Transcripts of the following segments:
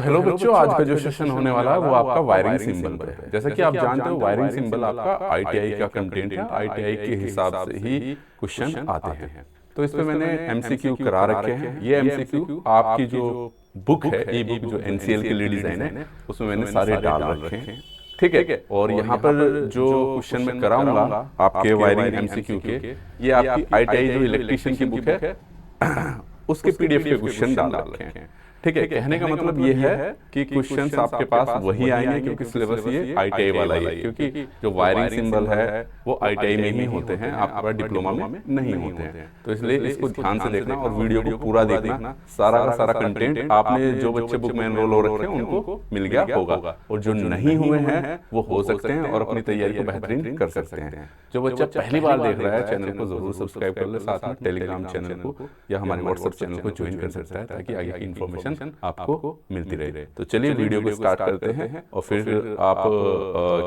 Hello बच्चों, आज का जो सेशन होने वाला है वो आपका वायरिंग सिंबल पे है। जैसा कि आप जानते हो, वायरिंग सिंबल आपका आईटीआई का कंटेंट है। आईटीआई के हिसाब से ही क्वेश्चन आते हैं। तो इस पे मैंने एमसीक्यू करा रखे हैं। ये एमसीक्यू आपकी जो बुक है, ई बुक जो एनसीएल के लिए डिजाइन है, उसमें मैंने सारे डाल रखे हैं। ठीक है। और यहाँ पर जो क्वेश्चन मैं कराऊंगा आपके वायरिंग एमसीक्यू के, ये आपकी आईटीआई जो इलेक्ट्रीशियन की बुक है उसके पीडीएफ के क्वेश्चन डाल रखे हैं। ठीक है। कहने का मतलब ये है कि क्वेश्चंस आपके पास वही आएंगे, क्योंकि सिलेबस ये आईटीआई वाला ही है। क्योंकि जो वायरिंग सिंबल है वो आईटीआई में ही होते हैं, आपका डिप्लोमा में नहीं होते हैं। तो इसलिए इसको ध्यान से देखना और वीडियो को पूरा देखना। सारा का सारा कंटेंट आपने जो बच्चे बुक में एनरोल हो रखे हैं उनको मिल गया होगा, और जो नहीं हुए हैं वो हो सकते हैं और अपनी तैयारी को बेहतरीन कर सकते हैं। जो बच्चा पहली बार देख रहा है, चैनल को जरूर सब्सक्राइब कर ले, साथ में टेलीग्राम चैनल को या हमारे व्हाट्सएप चैनल को ज्वाइन कर सकता है, ताकि आगे की इन्फॉर्मेशन आपको मिलती रहे। तो चलिए वीडियो को स्टार्ट करते हैं और फिर आप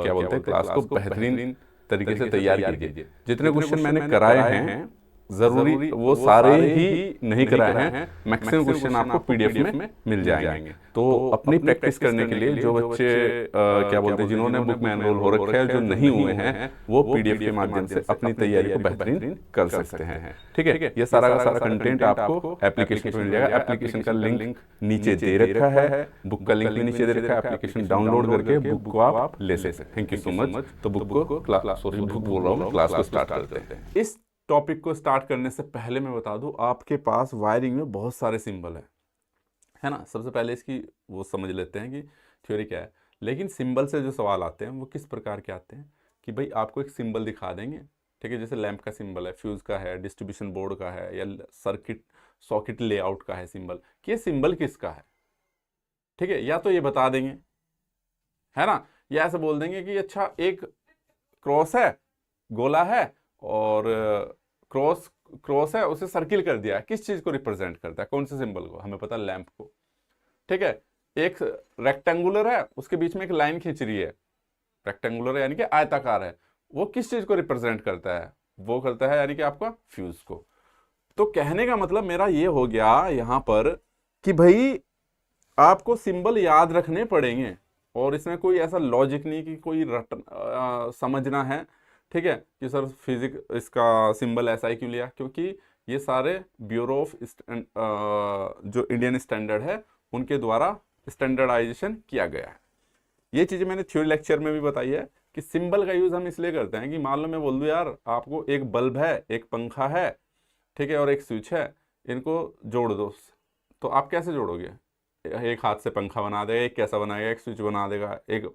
क्या बोलते हैं, क्लास को बेहतरीन तरीके से तैयार कीजिए। जितने क्वेश्चन मैंने कराए हैं, जरूरी वो सारे ही नहीं कराए हैं, मैक्सिमम क्वेश्चन आपको पीडीएफ में मिल जाएंगे। तो अपनी प्रैक्टिस करने के लिए जो बच्चे क्या बोलते हैं, जिन्होंने बुक में एनरोल हो रखे हैं, जो नहीं हुए हैं, वो पीडीएफ के माध्यम से अपनी तैयारी को बेहतरीन कर सकते हैं। ठीक है। ये सारा का सारा कंटेंट आपको एप्लीकेशन पे मिल जाएगा। एप्लीकेशन का लिंक नीचे दे रखा है, बुक का लिंक भी नीचे दे रखा है। एप्लीकेशन डाउनलोड करके बुक को आप ले सकते हैं। Thank you so much. तो बुक को बुक बोल रहा हूँ, क्लास को स्टार्ट करते हैं। इस टॉपिक को स्टार्ट करने से पहले मैं बता दूं, आपके पास वायरिंग में बहुत सारे सिंबल है ना। सबसे पहले इसकी वो समझ लेते हैं कि थ्योरी क्या है। लेकिन सिंबल से जो सवाल आते हैं वो किस प्रकार के आते हैं कि भाई आपको एक सिंबल दिखा देंगे, ठीक है, जैसे लैंप का सिंबल है, फ्यूज का है, डिस्ट्रीब्यूशन बोर्ड का है, या सर्किट सॉकेट लेआउट का है सिंबल, कि ये सिंबल किसका है। ठीक है। या तो ये बता देंगे, है ना, या ऐसे बोल देंगे कि अच्छा एक क्रॉस है, गोला है, और क्रॉस है, उसे सर्किल कर दिया है। किस चीज को रिप्रेजेंट करता है, कौन से सिंबल को, हमें पता है लैंप को। ठीक है। एक रेक्टेंगुलर है, उसके बीच में एक लाइन खींच रही है, रेक्टेंगुलर है यानी कि आयताकार है, वो किस चीज को रिप्रेजेंट करता है, वो करता है यानी कि आपका फ्यूज को। तो कहने का मतलब मेरा ये हो गया यहां पर कि भाई आपको सिंबल याद रखने पड़ेंगे, और इसमें कोई ऐसा लॉजिक नहीं कि कोई समझना है। ठीक है, कि सर फिजिक्स इसका सिंबल ऐसा ही क्यों लिया, क्योंकि ये सारे ब्यूरो ऑफ जो इंडियन स्टैंडर्ड है उनके द्वारा स्टैंडर्डाइजेशन किया गया है। ये चीज़ें मैंने थ्योरी लेक्चर में भी बताई है कि सिंबल का यूज़ हम इसलिए करते हैं कि मान लो मैं बोल दूं यार आपको एक बल्ब है, एक पंखा है, ठीक है, और एक स्विच है, इनको जोड़ दो, तो आप कैसे जोड़ोगे। एक हाथ से पंखा बना देगा, एक कैसा बनाएगा, एक स्विच बना देगा, एक।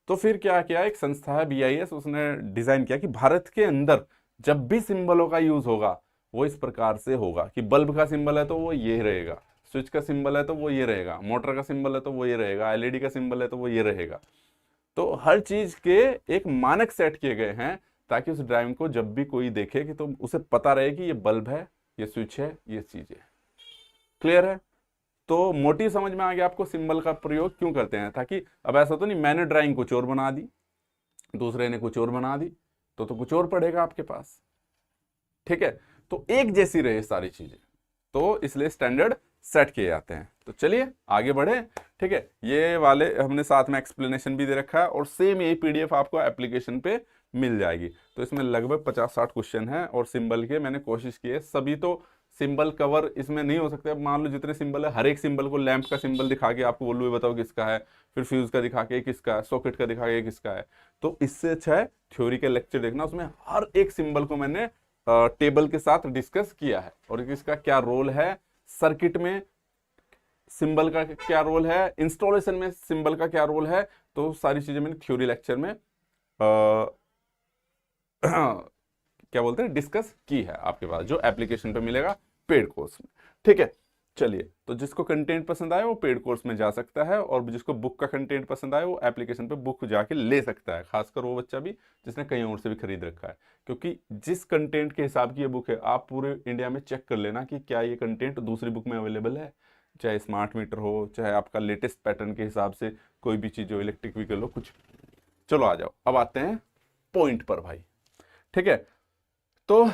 तो फिर क्या किया, एक संस्था है बीआईएस, उसने डिजाइन किया कि भारत के अंदर जब भी सिंबलों का यूज होगा वो इस प्रकार से होगा कि बल्ब का सिंबल है तो वो ये रहेगा, स्विच का सिंबल है तो वो ये रहेगा, मोटर का सिंबल है तो वो ये रहेगा, एलईडी का सिंबल है तो वो ये रहेगा। तो हर चीज के एक मानक सेट किए गए हैं, ताकि उस ड्राइंग को जब भी कोई देखे कि तो उसे पता रहे कि ये बल्ब है, ये स्विच है, ये चीज है। क्लियर है। तो मोटिव समझ में आ गया आपको, सिंबल का प्रयोग क्यों करते हैं, ताकि अब ऐसा तो नहीं मैंने ड्राइंग कुछ और बना दी, दूसरे ने कुछ और बना दी, तो कुछ और पड़ेगा आपके पास। ठीक है। तो एक जैसी रहे सारी चीजें, तो इसलिए स्टैंडर्ड सेट किए जाते हैं। तो चलिए आगे बढ़े। ठीक है। ये वाले हमने साथ में एक्सप्लेनेशन भी दे रखा है, और सेम यही पीडीएफ आपको एप्लीकेशन पे मिल जाएगी। तो इसमें लगभग 50-60 क्वेश्चन है, और सिंबल के मैंने कोशिश की है, सभी तो सिंबल कवर इसमें नहीं हो सकते। अब मान लो जितने सिंबल है, हर एक सिंबल को लैंप का सिंबल दिखा के आपको बोलूँ बताओ किसका है, फिर फ्यूज का दिखा के किसका है, सॉकेट का दिखा के किसका है। तो इससे अच्छा है थ्योरी के लेक्चर देखना, उसमें हर एक सिंबल को मैंने टेबल के साथ डिस्कस किया है, और इसका क्या रोल है सर्किट में, सिंबल का क्या रोल है, इंस्टॉलेशन में सिंबल का क्या रोल है। तो सारी चीजें मैंने थ्योरी लेक्चर में क्या बोलते हैं डिस्कस की है आपके पास, जो एप्लीकेशन पे मिलेगा पेड कोर्स में। ठीक है। चलिए, तो जिसको कंटेंट पसंद आए वो पेड कोर्स में जा सकता है, और जिसको बुक का कंटेंट पसंद आए वो एप्लीकेशन पे बुक जाके ले सकता है, खासकर वो बच्चा भी जिसने कहीं और से भी खरीद रखा है। क्योंकि जिस कंटेंट के हिसाब की ये बुक है, आप पूरे इंडिया में चेक कर लेना कि क्या ये कंटेंट दूसरी बुक में अवेलेबल है, चाहे स्मार्ट मीटर हो, चाहे आपका लेटेस्ट पैटर्न के हिसाब से कोई भी चीज़ हो, इलेक्ट्रिक व्हीकल हो, कुछ। चलो आ जाओ, अब आते हैं पॉइंट पर भाई। ठीक है। तो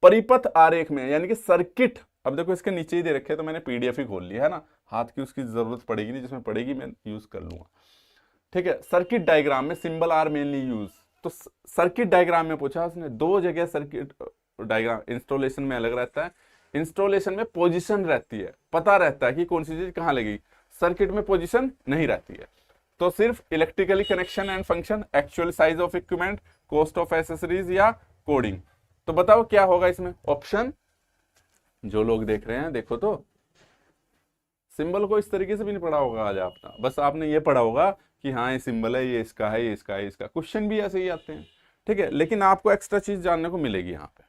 परिपथ आरेख में यानी कि सर्किट अब देखो इसके नीचे ही दे रखे हैं तो मैंने पीडीएफ ही खोल लिया है ना, हाथ की उसकी जरूरत पड़ेगी नहीं, जिसमें पड़ेगी मैं यूज कर लूंगा। ठीक है, सर्किट डायग्राम में सिंबल आर मेनली यूज। तो सर्किट डायग्राम में पूछा उसने, दो जगह सर्किट डायग्राम, इंस्टॉलेशन में अलग रहता है, इंस्टॉलेशन में पोजीशन रहती है, पता रहता है कि कौन सी चीज कहां लगेगी, सर्किट में पोजीशन नहीं रहती है। तो सिर्फ electrically connection and function, actual size of equipment, cost of accessories या कोडिंग। तो बताओ क्या होगा इसमें ऑप्शन, जो लोग देख रहे हैं देखो तो, सिंबल को इस तरीके से भी नहीं पढ़ा होगा आज आपने, बस आपने ये पढ़ा होगा कि हाँ ये सिंबल है, ये इसका है, ये इसका है, इसका। क्वेश्चन भी ऐसे ही आते हैं, ठीक है, लेकिन आपको एक्स्ट्रा चीज जानने को मिलेगी यहाँ पे।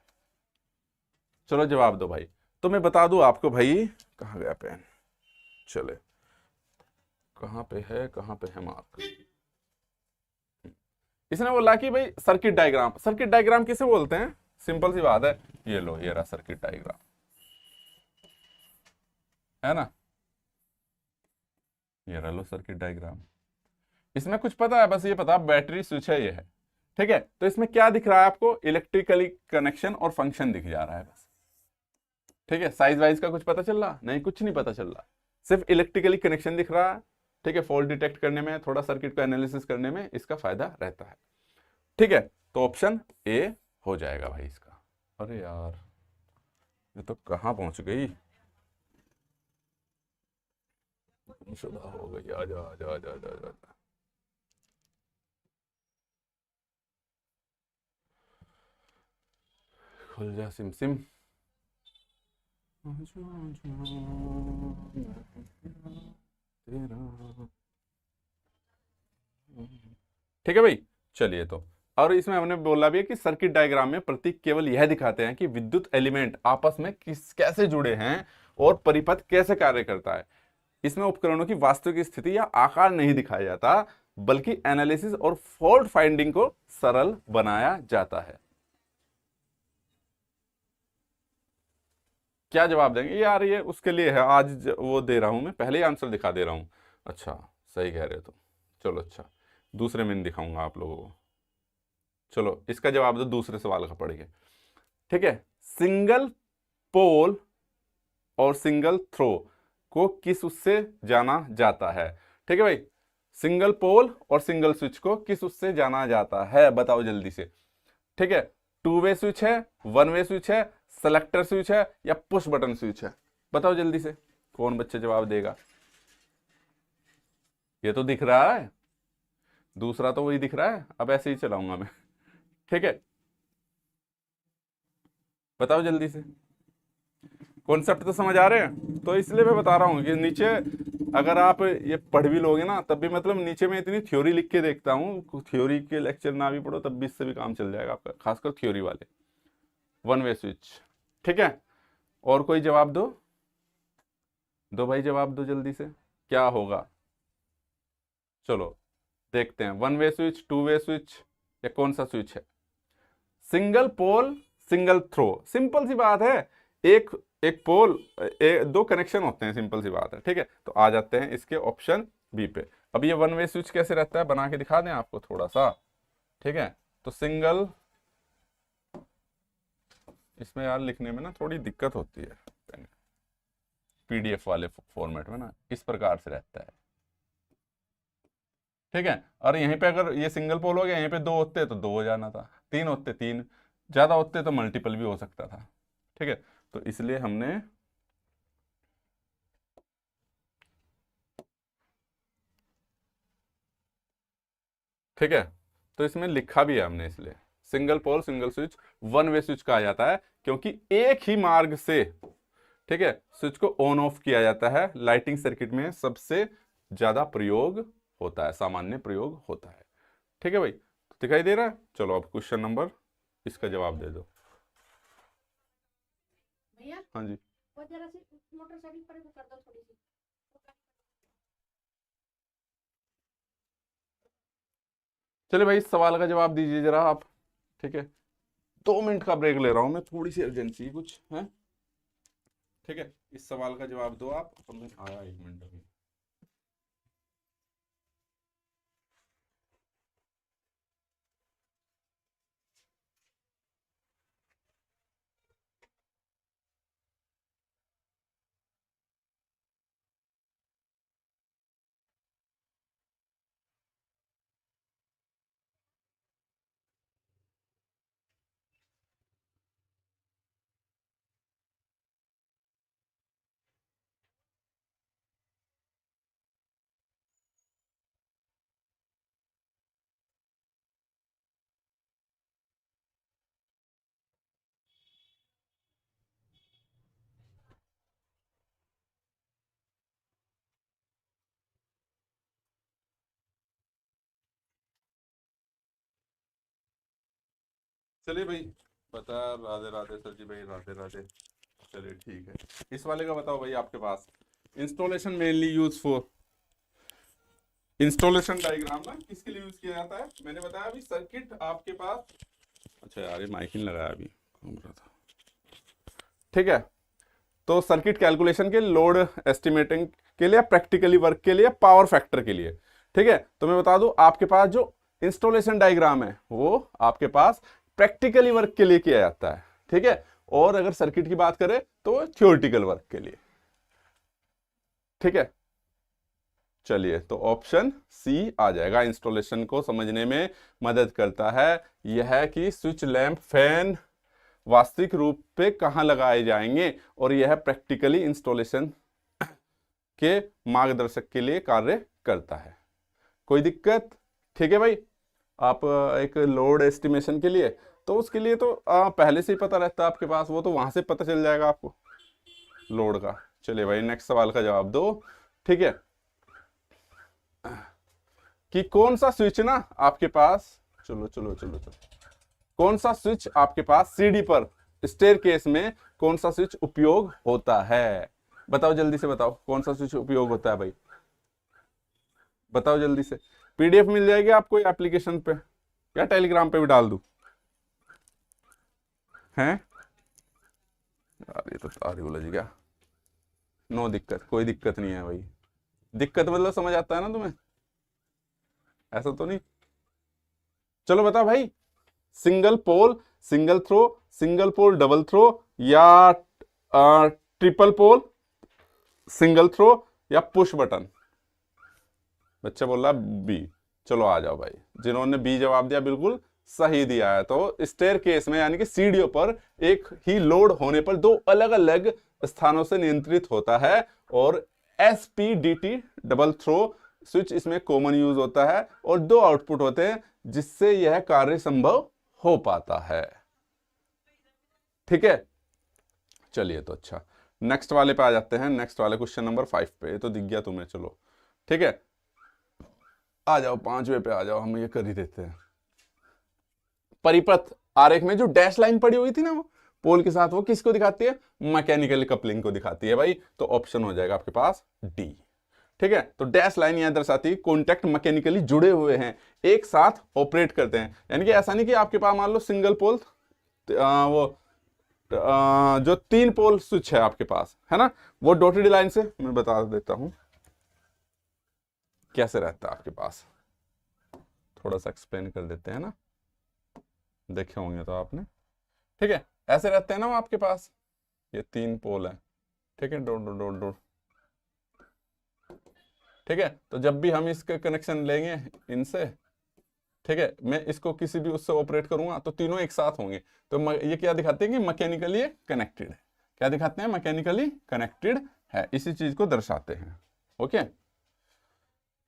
चलो जवाब दो भाई। तो मैं बता दूं आपको भाई, कहाँ गया पेन, चले कहाँ पे है मार्क। इसने बोला कि भाई सर्किट डायग्राम, सर्किट डायग्राम किसे बोलते हैं, सिंपल सी बात है, ये लो ये रहा सर्किट डायग्राम, है ना, ये रहा लो सर्किट डायग्राम। इसमें कुछ पता है, बस ये पता बैटरी स्विच है, ये है, ठीक है। तो इसमें क्या दिख रहा है आपको, इलेक्ट्रिकली कनेक्शन और फंक्शन दिख जा रहा है बस, ठीक है। साइज वाइज का कुछ पता चल रहा नहीं, कुछ नहीं पता चल रहा, सिर्फ इलेक्ट्रिकली कनेक्शन दिख रहा है, ठीक है। फॉल्ट डिटेक्ट करने में, थोड़ा सर्किट का एनालिसिस करने में इसका फायदा रहता है, ठीक है। तो ऑप्शन ए हो जाएगा भाई इसका। अरे यार ये तो कहाँ पहुंच गई, शुदा हो गई, आजा आजा आजा आजा आजा। खुल जा सिम सिम, ठीक है भाई। चलिए तो, और इसमें हमने बोला भी है कि सर्किट डायग्राम में प्रतीक केवल यह दिखाते हैं कि विद्युत एलिमेंट आपस में कैसे जुड़े हैं और परिपथ कैसे कार्य करता है। इसमें उपकरणों की वास्तविक स्थिति या आकार नहीं दिखाया जाता, बल्कि एनालिसिस और फॉल्ट फाइंडिंग को सरल बनाया जाता है। क्या जवाब देंगे यार, ये उसके लिए है, आज वो दे रहा हूं मैं, पहले ही आंसर दिखा दे रहा हूं। अच्छा सही कह रहे हो तुम, चलो अच्छा, दूसरे में नहीं दिखाऊंगा आप लोगों को। चलो इसका जवाब दो, दूसरे सवाल का पढ़िए, ठीक है। सिंगल पोल और सिंगल थ्रो को किस उससे जाना जाता है, ठीक है भाई। सिंगल पोल और सिंगल स्विच को किस उससे जाना जाता है, बताओ जल्दी से, ठीक है। टू वे स्विच है, वन वे स्विच है, सेलेक्टर स्विच है या पुश बटन स्विच है, बताओ जल्दी से, कौन बच्चे जवाब देगा। ये तो दिख रहा है, दूसरा तो वही दिख रहा है, अब ऐसे ही चलाऊंगा मैं, ठीक है। बताओ जल्दी से, कॉन्सेप्ट तो समझ आ रहे हैं। तो इसलिए मैं बता रहा हूं कि नीचे अगर आप ये पढ़ भी लोगे ना, तब भी मतलब नीचे में इतनी थ्योरी लिख के देखता हूँ, थ्योरी के लेक्चर ना भी पढ़ो तब भी इससे भी काम चल जाएगा आपका, खासकर थ्योरी वाले। वन वे स्विच, ठीक है। और कोई जवाब दो, दो भाई जवाब दो जल्दी से, क्या होगा। चलो देखते हैं, one way switch, two way switch या कौन सा स्विच है। Single pole single throw, simple सी बात है, एक एक पोल, दो कनेक्शन होते हैं, सिंपल सी बात है, ठीक है। तो आ जाते हैं इसके ऑप्शन बी पे। अब ये वन वे स्विच कैसे रहता है, बना के दिखा दें आपको थोड़ा सा, ठीक है। तो सिंगल, इसमें यार लिखने में ना थोड़ी दिक्कत होती है, पीडीएफ वाले फॉर्मेट में ना इस प्रकार से रहता है, ठीक है। और यहीं पे अगर ये सिंगल पोल हो गया, यहीं पे दो होते तो दो हो जाना था, तीन होते तीन, ज्यादा होते तो मल्टीपल भी हो सकता था, ठीक है। तो इसलिए हमने ठीक है, तो इसमें लिखा भी है हमने, इसलिए single pole single switch one way switch कहा जाता है, क्योंकि एक ही मार्ग से, ठीक है, स्विच को ऑन ऑफ किया जाता है। लाइटिंग सर्किट में सबसे ज्यादा प्रयोग होता है, सामान्य प्रयोग होता है, ठीक है भाई। तो दिखाई दे रहा है। चलो अब क्वेश्चन नंबर, इसका जवाब दे दो भैया। हाँ जी, वो जरा सी मोटरसाइकिल पर कर दो थोड़ी सी। चलिए भाई इस सवाल का जवाब दीजिए जरा आप, ठीक है। 2 मिनट का ब्रेक ले रहा हूं मैं, थोड़ी सी अर्जेंसी कुछ है, ठीक है। इस सवाल का जवाब दो आप, तो मैं आया 1 मिनट अभी। चलिए भाई, बता। राधे राधे सर जी भाई, राधे राधे। चलिए ठीक है, इस वाले का बताओ भाई। आपके पास installation mainly use for, installation diagram ना किसके लिए यूज किया जाता है? मैंने बताया अभी सर्किट आपके पास। अच्छा यार, ये माइक नहीं लगाया, अभी घूम रहा था। ठीक है, तो सर्किट कैलकुलेशन के, लोड एस्टिमेटिंग के लिए, प्रैक्टिकली वर्क के लिए, पावर फैक्टर के लिए। ठीक है, तो मैं बता दूं आपके पास जो इंस्टॉलेशन डायग्राम है वो आपके पास प्रैक्टिकली वर्क के लिए किया जाता है। ठीक है, और अगर सर्किट की बात करें तो थ्योरेटिकल वर्क के लिए। ठीक है, चलिए तो ऑप्शन सी आ जाएगा। इंस्टॉलेशन को समझने में मदद करता है यह है कि स्विच, लैंप, फैन वास्तविक रूप पे कहां लगाए जाएंगे, और यह प्रैक्टिकली इंस्टॉलेशन के मार्गदर्शक के लिए कार्य करता है। कोई दिक्कत? ठीक है भाई, आप एक लोड एस्टिमेशन के लिए, तो उसके लिए तो पहले से ही पता रहता है आपके पास, वो तो वहां से पता चल जाएगा आपको लोड का। चलिए भाई, नेक्स्ट सवाल का जवाब दो। ठीक है, कि कौन सा स्विच ना आपके पास, चलो चलो चलो चलो, कौन सा स्विच आपके पास सीढ़ी पर, स्टेयर केस में कौन सा स्विच उपयोग होता है? बताओ जल्दी से, बताओ कौन सा स्विच उपयोग होता है भाई, बताओ जल्दी से। पीडीएफ मिल जाएगी आपको एप्लीकेशन पे, या टेलीग्राम पे भी डाल दूं? हैं यार, ये तो तारी उलझ गया। नो दिक्कत, कोई दिक्कत नहीं है भाई। दिक्कत मतलब समझ आता है ना तुम्हें? ऐसा तो नहीं। चलो बताओ भाई, single pole single throw, single pole double throw, या ट्रिपल पोल सिंगल थ्रो, या पुश बटन? बच्चा बोल रहा बी। चलो आ जाओ भाई, जिन्होंने बी जवाब दिया बिल्कुल सही दिया है। तो स्टेयर केस में यानी कि सीढ़ियों पर एक ही लोड होने पर दो अलग अलग स्थानों से नियंत्रित होता है, और एसपीडीटी डबल थ्रो स्विच इसमें कॉमन यूज होता है, और दो आउटपुट होते हैं जिससे यह कार्य संभव हो पाता है। ठीक है, चलिए तो अच्छा, नेक्स्ट वाले पे आ जाते हैं। नेक्स्ट वाले क्वेश्चन नंबर 5 पे, ये तो दिख गया तुम्हें। चलो ठीक है, आ जाओ 5वें पे आ जाओ, हम ये कर ही देते हैं। परिपथ आरेख में जो डैश लाइन पड़ी हुई थी ना वो पोल के साथ, वो किसको दिखाती है? मैकेनिकल कपलिंग को दिखाती है भाई। तो ऑप्शन हो जाएगा आपके पास डी। ठीक है, तो डैश लाइन यह दर्शाती है कॉन्टैक्ट मैकेनिकली जुड़े हुए हैं, एक साथ ऑपरेट करते हैं। यानी कि ऐसा नहीं कि आपके पास मान लो सिंगल पोल, जो 3 पोल स्विच है आपके पास है ना, वो डॉटेड लाइन से, मैं बता देता हूं कैसे रहता है आपके पास, थोड़ा सा एक्सप्लेन कर देते हैं ना, देखे होंगे तो आपने। ठीक है, ऐसे रहते हैं ना वो आपके पास, ये 3 पोल है। ठीक है, डॉट डॉट डॉट डॉट। ठीक है, तो जब भी हम इसके कनेक्शन लेंगे इनसे, ठीक है, मैं इसको किसी भी उससे ऑपरेट करूंगा तो तीनों एक साथ होंगे। तो ये क्या दिखाते हैं कि मैकेनिकली कनेक्टेड है। क्या दिखाते हैं? मैकेनिकली कनेक्टेड है, इसी चीज को दर्शाते हैं। ओके,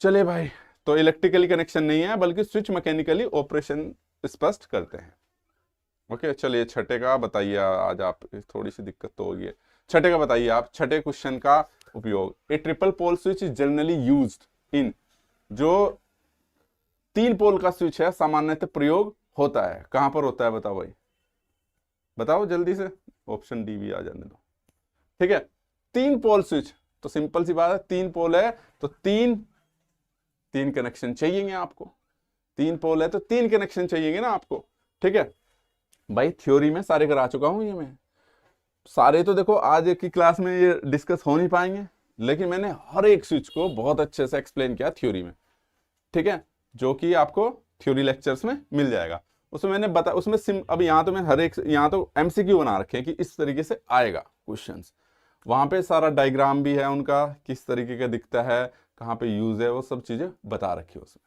चलिए भाई, तो इलेक्ट्रिकली कनेक्शन नहीं है बल्कि स्विच मैकेनिकली ऑपरेशन स्पष्ट करते हैं। ओके, चलिए छठे का बताइए। आज आप थोड़ी सी दिक्कत तो होगी। छठे का बताइए आप, छठे क्वेश्चन का उपयोग। A triple pole switch is generally used in, जो 3 पोल का स्विच है सामान्यतः प्रयोग होता है, कहां पर होता है? बताओ भाई, बताओ जल्दी से। ऑप्शन डी भी आ जाने दो। ठीक है, 3 पोल स्विच, तो सिंपल सी बात है, 3 पोल है तो तीन कनेक्शन चाहिए आपको। 3 पोल है तो 3 कनेक्शन चाहिए ना आपको। ठीक है भाई, थ्योरी में सारे करा चुका हूं ये मैं, सारे तो देखो आज की क्लास में ये डिस्कस हो नहीं पाएंगे, लेकिन मैंने हर एक स्विच को बहुत अच्छे से एक्सप्लेन किया थ्योरी में। ठीक है, जो कि आपको थ्योरी लेक्चर्स में मिल जाएगा। उसमें मैंने बता, उसमें अब यहाँ तो मैं हर एक, यहाँ तो एमसीक्यू बना रखे हैं कि इस तरीके से आएगा क्वेश्चंस। वहां पे सारा डायग्राम भी है उनका, किस तरीके का दिखता है, कहाँ पे यूज है, वो सब चीजें बता रखी है उसमें।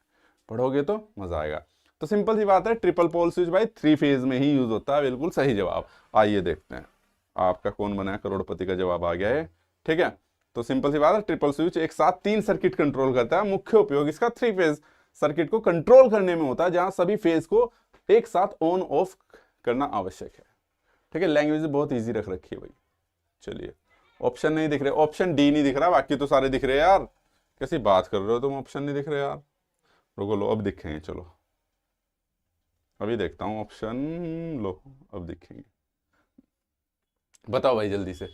पढ़ोगे तो मजा आएगा। तो सिंपल सी बात है, ट्रिपल पोल स्विच भाई 3 फेज में ही यूज होता है। बिल्कुल सही जवाब। आइए देखते हैं आपका कौन बना है करोड़पति का जवाब आ गया है। ठीक है, तो सिंपल सी बात है, ट्रिपल स्विच एक साथ 3 सर्किट कंट्रोल करता है। मुख्य उपयोग इसका 3 फेज सर्किट को कंट्रोल करने में होता है, जहां सभी फेज को एक साथ ऑन ऑफ करना आवश्यक है। ठीक है, लैंग्वेज बहुत ईजी रख रखी है भाई। चलिए, ऑप्शन नहीं दिख रहे, ऑप्शन डी नहीं दिख रहा, बाकी तो सारे दिख रहे हैं यार। कैसी बात कर रहे हो तुम, ऑप्शन नहीं दिख रहे यार। रुको लो, अब दिखेंगे। चलो अभी देखता हूँ ऑप्शन, लो अब देखेंगे। बताओ भाई जल्दी से।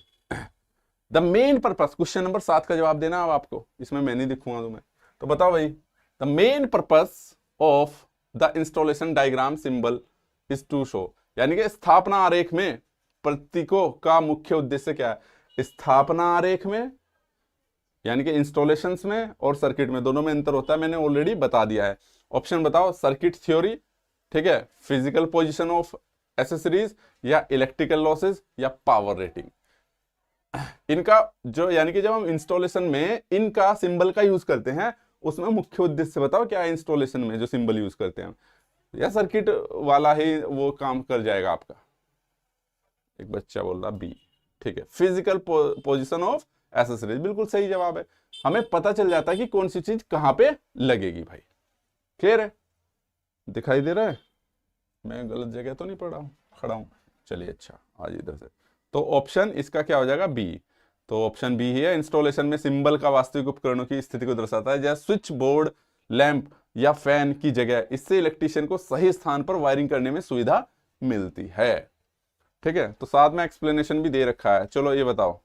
The main purpose, question number 7 का जवाब देना अब आपको, इसमें मैं नहीं दिखूंगा तुम्हें। तो बताओ भाई, the main purpose of the installation diagram symbol is to show, यानी कि स्थापना आरेख में प्रतीकों का मुख्य उद्देश्य क्या है। स्थापना आरेख में यानी कि इंस्टॉलेशंस में और सर्किट में, दोनों में अंतर होता है, मैंने ऑलरेडी बता दिया है। ऑप्शन बताओ, सर्किट थ्योरी, ठीक है, फिजिकल पोजीशन ऑफ एसेसरीज, या इलेक्ट्रिकल लॉसेस, या पावर रेटिंग। इनका जो, यानी कि जब हम इंस्टॉलेशन में इनका सिंबल का यूज करते हैं, उसमें मुख्य उद्देश्य बताओ क्या है इंस्टॉलेशन में जो सिंबल यूज करते हैं, या सर्किट वाला ही वो काम कर जाएगा आपका। एक बच्चा बोल रहा बी, ठीक है, फिजिकल पोजीशन ऑफ एसेसरीज, बिल्कुल सही जवाब है। हमें पता चल जाता है कि कौन सी चीज कहां पे लगेगी भाई। क्लियर है, दिखाई दे रहा है, मैं गलत जगह तो नहीं खड़ा हूं। चलिए अच्छा, आज इधर से। तो ऑप्शन इसका क्या हो जाएगा, बी। तो ऑप्शन बी ही है, इंस्टॉलेशन में सिंबल का वास्तविक उपकरणों की स्थिति को दर्शाता है, जैसे स्विच बोर्ड, लैंप या फैन की जगह। इससे इलेक्ट्रिशियन को सही स्थान पर वायरिंग करने में सुविधा मिलती है। ठीक है, तो साथ में एक्सप्लेनेशन भी दे रखा है। चलो ये बताओ,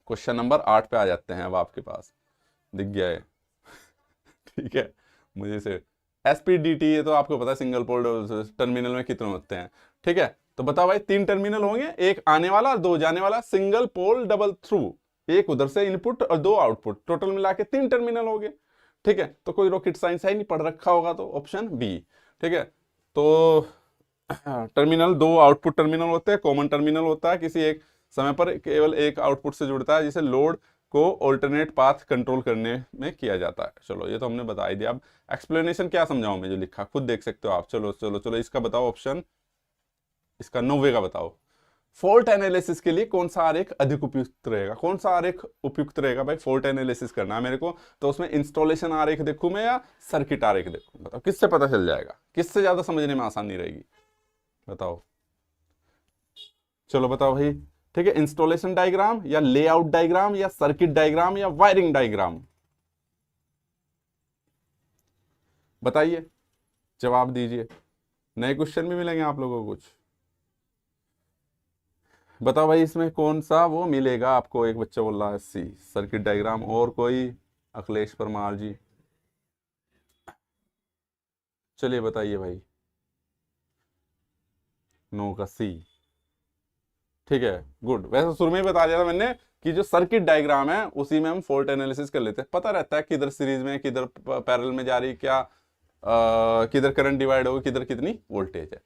क्वेश्चन नंबर 8 पे आ जाते हैं अब आपके पास, दिख गया है ठीक है मुझे से। एसपीडीटी, ये तो आपको पता है, सिंगल पोल टर्मिनल में कितने होते हैं। ठीक है, तो बताओ भाई, 3 टर्मिनल होंगे, एक आने वाला 2 जाने वाला, सिंगल पोल डबल थ्रू, एक उधर से इनपुट और 2 आउटपुट, टोटल मिला के 3 टर्मिनल हो गए। ठीक है, तो कोई रॉकेट साइंस है नहीं, पढ़ रखा होगा, तो ऑप्शन बी। ठीक है, तो टर्मिनल 2 आउटपुट टर्मिनल होते हैं, कॉमन टर्मिनल होता है, किसी एक समय पर केवल एक आउटपुट से जुड़ता है, जिसे लोड को ऑल्टरनेट पाथ कंट्रोल करने में किया जाता है। चलो ये तो हमने बता ही दिया। अब एक्सप्लेनेशन क्या समझाऊं मैं, जो लिखा खुद देख सकते हो आप। चलो चलो चलो, इसका बताओ ऑप्शन, इसका 90 का बताओ। फॉल्ट एनालिसिस के लिए कौन सा आरेख अधिक उपयुक्त रहेगा, कौन सा आरेख उपयुक्त रहेगा भाई, फॉल्ट एनालिसिस करना है मेरे को, तो उसमें इंस्टॉलेशन आरेख देखूं मैं या सर्किट आरेख देखूं, बताओ किससे पता चल जाएगा, किससे ज्यादा समझने में आसानी रहेगी, बताओ। चलो बताओ भाई, ठीक है, इंस्टॉलेशन डायग्राम या लेआउट डायग्राम या सर्किट डायग्राम या वायरिंग डायग्राम, बताइए, जवाब दीजिए। नए क्वेश्चन भी मिलेंगे आप लोगों को कुछ, बताओ भाई इसमें कौन सा वो मिलेगा आपको। एक बच्चा बोल रहा है सी, सर्किट डायग्राम, और कोई, अखिलेश परमार जी, चलिए बताइए भाई। नो का सी, ठीक है, गुड। वैसे शुरू में ही बता दिया था मैंने कि जो सर्किट डायग्राम है उसी में हम फॉल्ट एनालिसिस कर लेते हैं, पता रहता है किधर सीरीज में, किधर पैरेलल में जा रही, क्या किधर करंट डिवाइड होगी, किधर कितनी वोल्टेज है।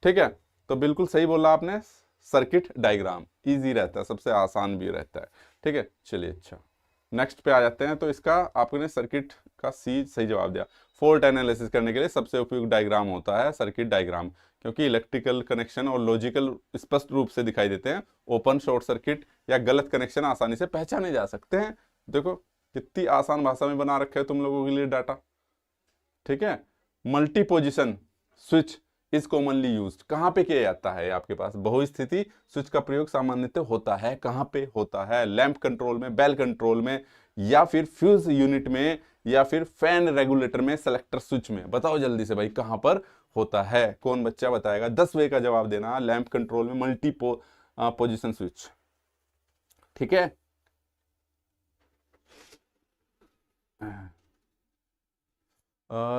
ठीक है, तो बिल्कुल सही बोला आपने, सर्किट डायग्राम इजी रहता है, सबसे आसान भी रहता है। ठीक है, चलिए अच्छा, नेक्स्ट पे आ जाते हैं। तो इसका आपने सर्किट का सी सही जवाब दिया। फॉल्ट एनालिसिस करने के लिए सबसे उपयुक्त डायग्राम होता है सर्किट डायग्राम, क्योंकि इलेक्ट्रिकल कनेक्शन और लॉजिकल स्पष्ट रूप से दिखाई देते हैं। ओपन, शॉर्ट सर्किट या गलत कनेक्शन आसानी से पहचाने जा सकते हैं। देखो कितनी आसान भाषा में बना रखे है तुम लोगों के लिए डाटा। ठीक है, multi position switch is commonly used, कहां पे किया जाता है आपके पास, बहुस्थिति स्विच का प्रयोग सामान्यतः होता है, कहां पे होता है, लैंप कंट्रोल में, बेल कंट्रोल में, या फिर फ्यूज यूनिट में, या फिर फैन रेगुलेटर में, सेलेक्टर स्विच में, बताओ जल्दी से भाई कहां पर होता है, कौन बच्चा बताएगा। 10वें का जवाब देना, लैंप कंट्रोल में मल्टी पोजिशन स्विच। ठीक है,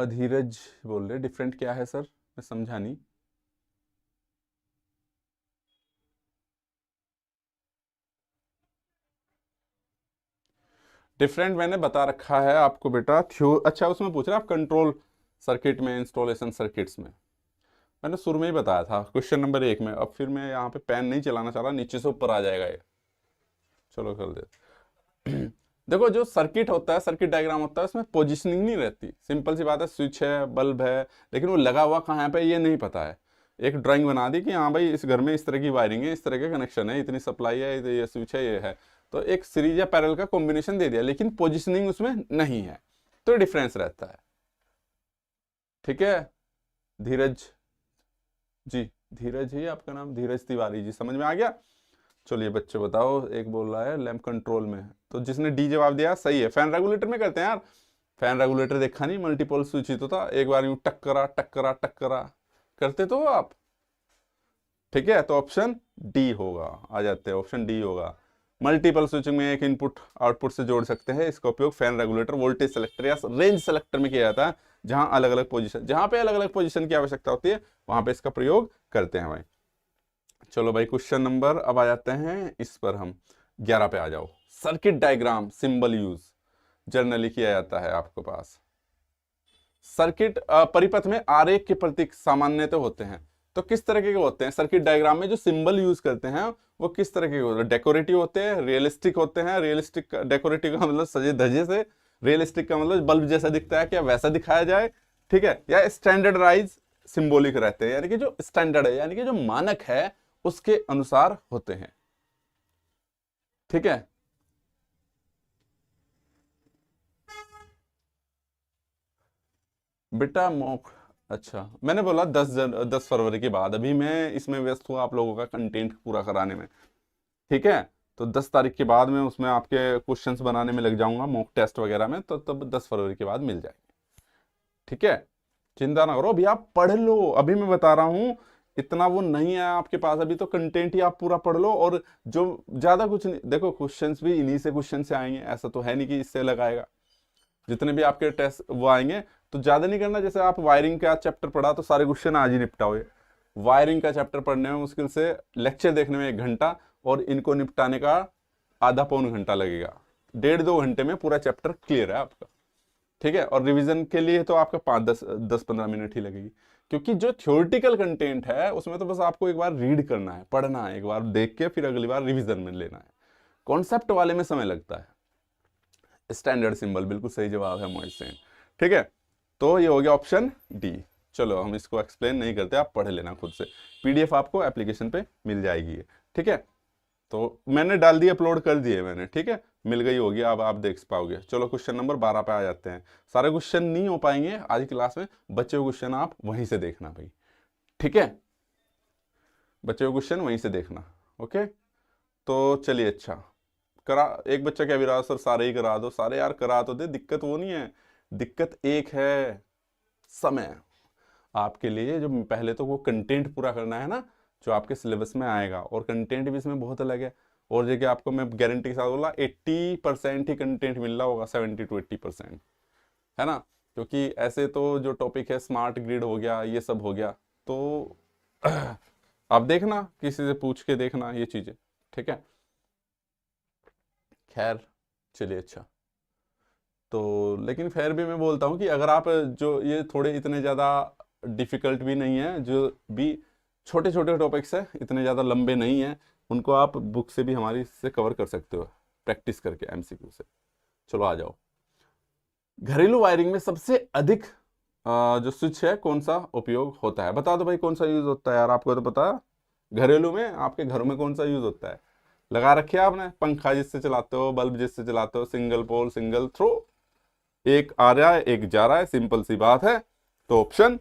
धीरज बोल रहे डिफरेंट क्या है सर, मैं समझा नहीं। डिफरेंट मैंने बता रखा है आपको बेटा, अच्छा उसमें पूछ रहा आप कंट्रोल सर्किट में, इंस्टॉलेशन सर्किट्स में, मैंने शुरू में ही बताया था क्वेश्चन नंबर 1 में। अब फिर मैं यहाँ पे पेन नहीं चलाना चाह रहा, नीचे से ऊपर आ जाएगा ये। चलो कर दे देखो जो सर्किट होता है, सर्किट डायग्राम होता है, उसमें पोजिशनिंग नहीं रहती, सिंपल सी बात है, स्विच है, बल्ब है, लेकिन वो लगा हुआ कहाँ पे ये नहीं पता है। एक ड्राइंग बना दी कि हाँ भाई इस घर में इस तरह की वायरिंग है, इस तरह का कनेक्शन है, इतनी सप्लाई है, ये स्विच है, ये है, तो एक सीरीज या पैरेलल का कॉम्बिनेशन दे दिया, लेकिन पोजिशनिंग उसमें नहीं है, तो डिफरेंस रहता है। ठीक है, धीरज जी, धीरज ही आपका नाम, धीरज तिवारी जी, समझ में आ गया। चलिए बच्चे बताओ, एक बोल रहा है लैंप कंट्रोल में, तो जिसने डी जवाब दिया सही है। फैन रेगुलेटर में करते हैं यार, फैन रेगुलेटर देखा नहीं, मल्टीपल स्विच ही तो था, एक बार यूं टक्करा टक्करा टक्करा, करते तो हो आप, ठीक है। तो ऑप्शन डी होगा, आ जाते हैं, ऑप्शन डी होगा। मल्टीपल स्विचिंग में एक इनपुट आउटपुट से जोड़ सकते हैं। इसका उपयोग फैन रेगुलेटर, वोल्टेज सेलेक्टर या रेंज सेलेक्टर में किया जाता है, जहां अलग अलग पोजीशन, जहां पे अलग अलग पोजीशन की आवश्यकता होती है वहां पे इसका प्रयोग करते हैं भाई। चलो भाई क्वेश्चन नंबर अब आ जाते हैं इस पर, हम 11 पे आ जाओ। Circuit diagram symbol use generally किया जाता है आपके पास। सर्किट परिपथ में आरेख के प्रतीक सामान्यतः होते हैं, तो किस तरह के होते हैं सर्किट डायग्राम में जो सिंबल यूज करते हैं वो किस तरह के होते हैं? डेकोरेटिव होते हैं, रियलिस्टिक होते हैं। रियलिस्टिक, डेकोरेटिव का मतलब सजे धजे से, रियलिस्टिक का मतलब बल्ब जैसा दिखता है क्या वैसा दिखाया जाए, ठीक है। या स्टैंडर्डाइज सिंबॉलिक रहते हैं, यानी कि जो स्टैंडर्ड है, यानी कि जो मानक है उसके अनुसार होते हैं, ठीक है। बेटा मॉक, अच्छा मैंने बोला 10 फरवरी के बाद, अभी मैं इसमें व्यस्त हूँ आप लोगों का कंटेंट पूरा कराने में, ठीक है। तो 10 तारीख के बाद में उसमें आपके क्वेश्चंस बनाने में लग जाऊंगा, मॉक टेस्ट वगैरह में, तो तब 10 फरवरी के बाद मिल जाएंगे, ठीक है। चिंता ना करो, अभी आप पढ़ लो, अभी मैं बता रहा हूं इतना वो नहीं है आपके पास, अभी तो कंटेंट ही आप पूरा पढ़ लो। और जो ज्यादा कुछ नहीं, देखो क्वेश्चंस भी इन्हीं से क्वेश्चन से आएंगे, ऐसा तो है नहीं कि इससे लगाएगा। जितने भी आपके टेस्ट वो आएंगे, तो ज्यादा नहीं करना। जैसे आप वायरिंग का चैप्टर पढ़ा तो सारे क्वेश्चन आज ही निपटाओ। वायरिंग का चैप्टर पढ़ने में मुश्किल से लेक्चर देखने में 1 घंटा और इनको निपटाने का आधा पौन घंटा लगेगा। 1.5-2 घंटे में पूरा चैप्टर क्लियर है आपका, ठीक है। और रिवीजन के लिए तो आपका 5-10-15 मिनट ही लगेगी, क्योंकि जो थ्योरेटिकल कंटेंट है उसमें तो बस आपको एक बार रीड करना है, पढ़ना है, एक बार देख के फिर अगली बार रिवीजन में लेना है। कॉन्सेप्ट वाले में समय लगता है। स्टैंडर्ड सिंबल, बिल्कुल सही जवाब है मोहित सेन, ठीक है। तो ये हो गया ऑप्शन डी। चलो हम इसको एक्सप्लेन नहीं करते, आप पढ़ लेना खुद से, पीडीएफ आपको एप्लीकेशन पे मिल जाएगी, ठीक है। तो मैंने डाल दी, अपलोड कर दिए मैंने, ठीक है, मिल गई होगी, अब आप देख पाओगे। चलो क्वेश्चन नंबर 12 पे आ जाते हैं। सारे क्वेश्चन नहीं हो पाएंगे आज की क्लास में, बच्चे हुए क्वेश्चन आप वहीं से देखना भाई, ठीक है, बच्चे हुए क्वेश्चन वहीं से देखना, ओके। तो चलिए, अच्छा करा, एक बच्चा क्या भी रहा सर सारे ही करा दो, सारे यार करा तो दे, दिक्कत वो नहीं है, दिक्कत एक है समय आपके लिए। जो पहले तो वो कंटेंट पूरा करना है ना जो आपके सिलेबस में आएगा, और कंटेंट भी इसमें बहुत अलग है। और जगह आपको मैं गारंटी के साथ बोला 80% ही कंटेंट मिल रहा होगा, 70 to 80%, है ना। क्योंकि ऐसे तो जो टॉपिक है स्मार्ट ग्रिड हो गया, ये सब हो गया, तो आप देखना किसी से पूछ के देखना ये चीजें, ठीक है। खैर चलिए, अच्छा तो लेकिन फिर भी मैं बोलता हूँ कि अगर आप जो ये थोड़े इतने ज़्यादा डिफिकल्ट भी नहीं है, जो भी छोटे छोटे टॉपिक्स है इतने ज़्यादा लंबे नहीं हैं, उनको आप बुक से भी हमारी से कवर कर सकते हो प्रैक्टिस करके एमसीक्यू से। चलो आ जाओ, घरेलू वायरिंग में सबसे अधिक जो स्विच है कौन सा उपयोग होता है? बता दो भाई कौन सा यूज होता है यार, आपको तो पता है घरेलू में, आपके घरों में कौन सा यूज होता है? लगा रखे आपने पंखा जिससे चलाते हो, बल्ब जिससे चलाते हो, सिंगल पोल सिंगल थ्रो, एक आ रहा है एक जा रहा है, सिंपल सी बात है। तो ऑप्शन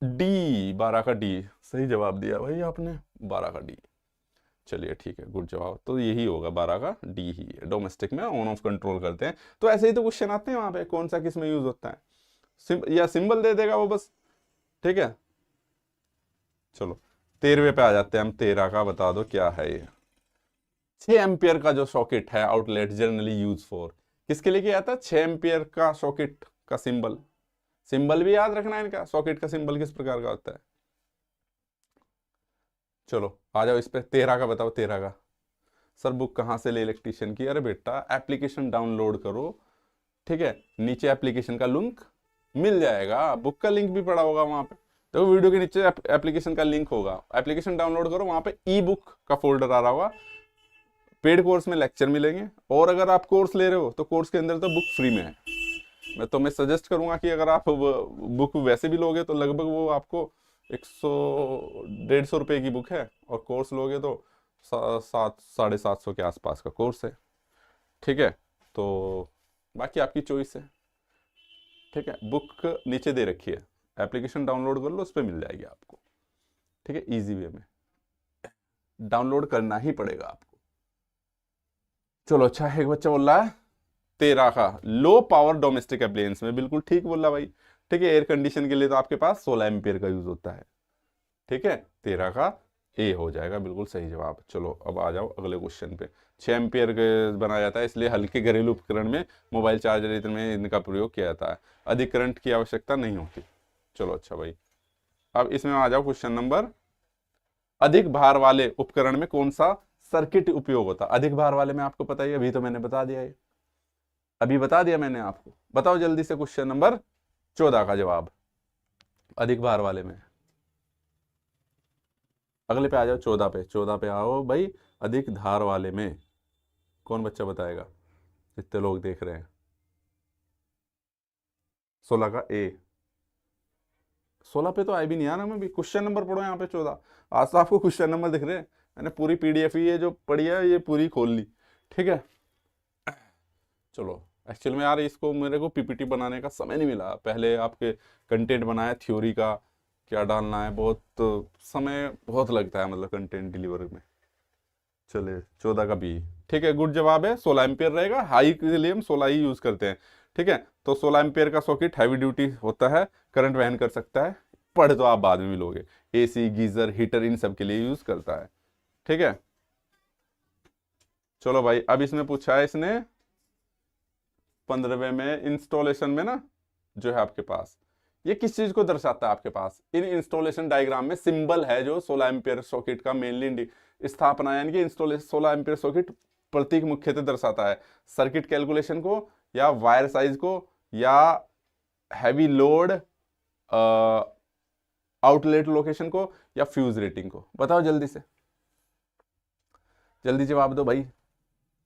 डी, 12 का डी सही जवाब दिया भाई आपने, 12 का डी। चलिए ठीक है, गुड जवाब, तो यही होगा 12 का डी ही है। डोमेस्टिक में ऑन ऑफ कंट्रोल करते हैं, तो ऐसे ही तो क्वेश्चन आते हैं वहां पे, कौन सा किस में यूज होता है, या सिंबल दे देगा वो बस, ठीक है। चलो 13वें पे आ जाते हैं हम, 13 का बता दो क्या है ये। 6 एम्पियर का जो सॉकेट है आउटलेट जनरली यूज फॉर, किसके लिए किया जाता है? 6 एम्पियर का सॉकेट का सिंबल, सिंबल भी याद रखना है इनका, सॉकेट का सिंबल किस प्रकार का होता है। चलो आ जाओ इस पे, 13 का बताओ। 13 का सर बुक कहाँ से ले इलेक्ट्रिशियन की? अरे बेटा एप्लीकेशन डाउनलोड करो, ठीक है, नीचे एप्लीकेशन का लिंक मिल जाएगा, बुक का लिंक भी पड़ा होगा वहां पे, तो वीडियो के नीचे एप्लीकेशन का लिंक होगा, एप्लीकेशन डाउनलोड करो, वहां पे ई बुक का फोल्डर आ रहा होगा, पेड कोर्स में लेक्चर मिलेंगे, और अगर आप कोर्स ले रहे हो तो कोर्स के अंदर तो बुक फ्री में है। मैं सजेस्ट करूंगा कि अगर आप बुक वैसे भी लोगे तो लगभग वो आपको 100-150 रुपए की बुक है, और कोर्स लोगे तो 700-750 के आसपास का कोर्स है, ठीक है। तो बाकी आपकी चॉइस है, ठीक है। बुक नीचे दे रखी है, एप्लीकेशन डाउनलोड कर लो, उस पर मिल जाएगी आपको, ठीक है, इजी वे में डाउनलोड करना ही पड़ेगा आपको। चलो अच्छा, एक बच्चा बोल रहा है 13 का लो पावर डोमेस्टिक अप्लायंस में, बिल्कुल ठीक बोल रहा भाई, ठीक है, एयर कंडीशन के लिए तो आपके पास 16 एम्पियर का यूज होता है। ठीक है, 13 का ए हो जाएगा बिल्कुल सही जवाब। चलो अब आ जाओ अगले क्वेश्चन पे। 6 एम्पियर बनाया जाता है, इसलिए हल्के घरेलू उपकरण में, मोबाइल चार्जर इत्यादि में इनका प्रयोग किया जाता है, अधिक करंट की आवश्यकता नहीं होती। चलो अच्छा भाई, अब इसमें आ जाओ क्वेश्चन नंबर, अधिक भार वाले उपकरण में कौन सा सर्किट उपयोग होता है? अधिक भार वाले में आपको पता ही है, अभी तो मैंने बता दिया है, अभी बता दिया मैंने आपको। बताओ जल्दी से क्वेश्चन नंबर 14 का जवाब, अधिक भार वाले में। अगले पे आ जाओ, 14 पे, 14 पे आओ भाई। अधिक धार वाले में कौन बच्चा बताएगा, जितने लोग देख रहे हैं? 16 का ए। 16 पे तो आई भी नहीं यार, हमें भी क्वेश्चन नंबर पढ़ो यहाँ पे 14। आज तो आपको क्वेश्चन नंबर दिख रहे हैं, मैंने पूरी पीडीएफ ही ये जो पढ़ी है ये पूरी खोल ली। ठीक है, चलो एक्चुअल में यार इसको मेरे को पीपीटी बनाने का समय नहीं मिला, पहले आपके कंटेंट बनाया थ्योरी का, क्या डालना है, बहुत समय बहुत लगता है मतलब कंटेंट डिलीवर में। चले 14 का बी, ठीक है, गुड जवाब है। 16 एम्पियर रहेगा, हाई के लिए हम 16 ही यूज करते हैं। ठीक है, तो 16 एम्पियर का सॉकेट हैवी ड्यूटी होता है, करंट वहन कर सकता है। पढ़ तो आप बाद में मिलोगे, एसी गीजर हीटर इन सब के लिए यूज करता है। ठीक है, चलो भाई, अब इसमें पूछा है इसने 15वें में इंस्टॉलेशन में ना, जो है आपके पास, ये किस चीज को दर्शाता है? आपके पास इन इंस्टॉलेशन डायग्राम में सिंबल है जो 16 एम्पियर सॉकेट का मेनली स्थापना, यानी कि इंस्टॉलेशन 16 एम्पियर सॉकेट प्रतीक मुख्यतः दर्शाता है सर्किट कैलकुलेशन को, या वायर साइज को, या हैवी लोड आउटलेट लोकेशन को, या फ्यूज रेटिंग को। बताओ जल्दी से, जल्दी जवाब दो भाई,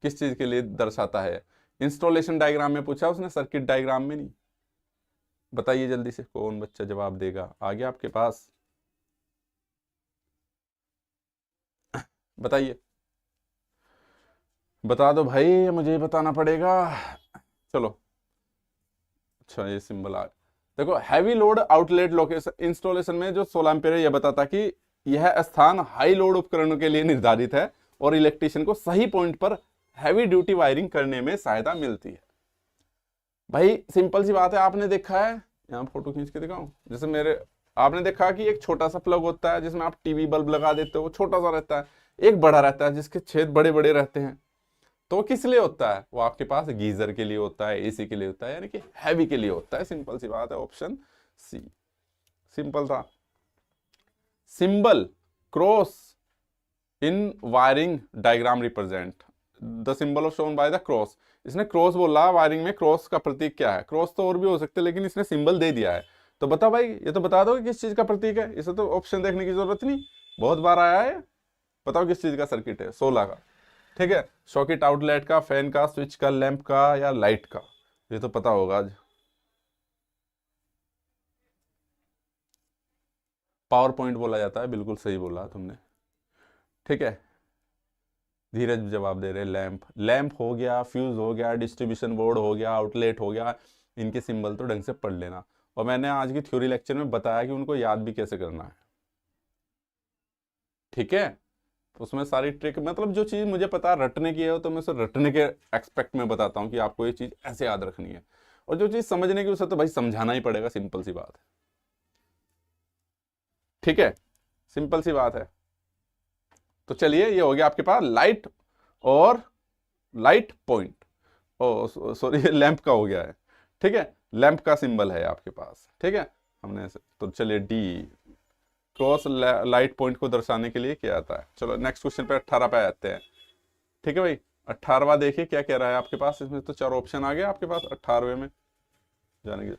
किस चीज के लिए दर्शाता है? इंस्टॉलेशन डायग्राम में पूछा उसने, सर्किट डायग्राम में नहीं। बताइए जल्दी से, कौन बच्चा जवाब देगा? आ गया आपके पास? बताइए, बता दो भाई, मुझे बताना पड़ेगा। चलो अच्छा, ये सिंबल आ, देखो heavy load outlet location installation में जो 16 एम्पीयर है, यह बताता कि यह स्थान हाई लोड उपकरणों के लिए निर्धारित है और इलेक्ट्रिशियन को सही पॉइंट पर हैवी ड्यूटी वायरिंग करने में सहायता मिलती है। भाई सिंपल सी बात है, आपने देखा है, यहाँ फोटो खींच के दिखाऊं, जैसे मेरे, आपने देखा कि एक छोटा सा प्लग होता है जिसमें आप टीवी बल्ब लगा देते हो, वो छोटा सा रहता है, एक बड़ा रहता है जिसके छेद बड़े बड़े रहते हैं। तो किस लिए होता है? वो आपके पास गीजर के लिए होता है, एसी के लिए होता है, यानी कि हैवी के लिए होता है। सिंपल सी बात है, ऑप्शन सी सिंपल था। Symbol cross in wiring diagram represent the symbol of shown by the cross. इसने क्रॉस बोला, वायरिंग में क्रॉस का प्रतीक क्या है? क्रॉस तो और भी हो सकते हैं, लेकिन इसने सिंबल दे दिया है। तो बता भाई, ये तो बता दो किस चीज का प्रतीक है, इसे तो ऑप्शन देखने की जरूरत नहीं, बहुत बार आया है। बताओ किस चीज का सर्किट है? 16 का। ठीक है, सॉकेट आउटलेट का, फैन का, स्विच का, लैंप का, या लाइट का? ये तो पता होगा आज, पावर पॉइंट बोला जाता है, बिल्कुल सही बोला तुमने। ठीक है, धीरज जवाब दे रहे, लैंप, लैंप हो गया, फ्यूज हो गया, डिस्ट्रीब्यूशन बोर्ड हो गया, आउटलेट हो गया, इनके सिंबल तो ढंग से पढ़ लेना। और मैंने आज की थ्योरी लेक्चर में बताया कि उनको याद भी कैसे करना है। ठीक है, उसमें सारी ट्रिक, मतलब जो चीज मुझे पता रटने की है तो मैं उसे रटने के एक्सपेक्ट में बताता हूँ कि आपको ये चीज ऐसे याद रखनी है, और जो चीज समझने की उसे तो भाई समझाना ही पड़ेगा, सिंपल सी बात है। ठीक है, सिंपल सी बात है। तो चलिए, ये हो गया आपके पास लाइट और लाइट पॉइंट, ओ सॉरी लैंप का हो गया है। ठीक है, लैंप का सिंबल है आपके पास। ठीक है, हमने तो चलिए डी, क्रॉस लाइट पॉइंट को दर्शाने के लिए क्या आता है। चलो नेक्स्ट क्वेश्चन पे 18 पे आते हैं। ठीक है भाई, 18वां देखिए क्या कह रहा है आपके पास। इसमें तो 4 ऑप्शन आ गए आपके पास 18वें में जाने के।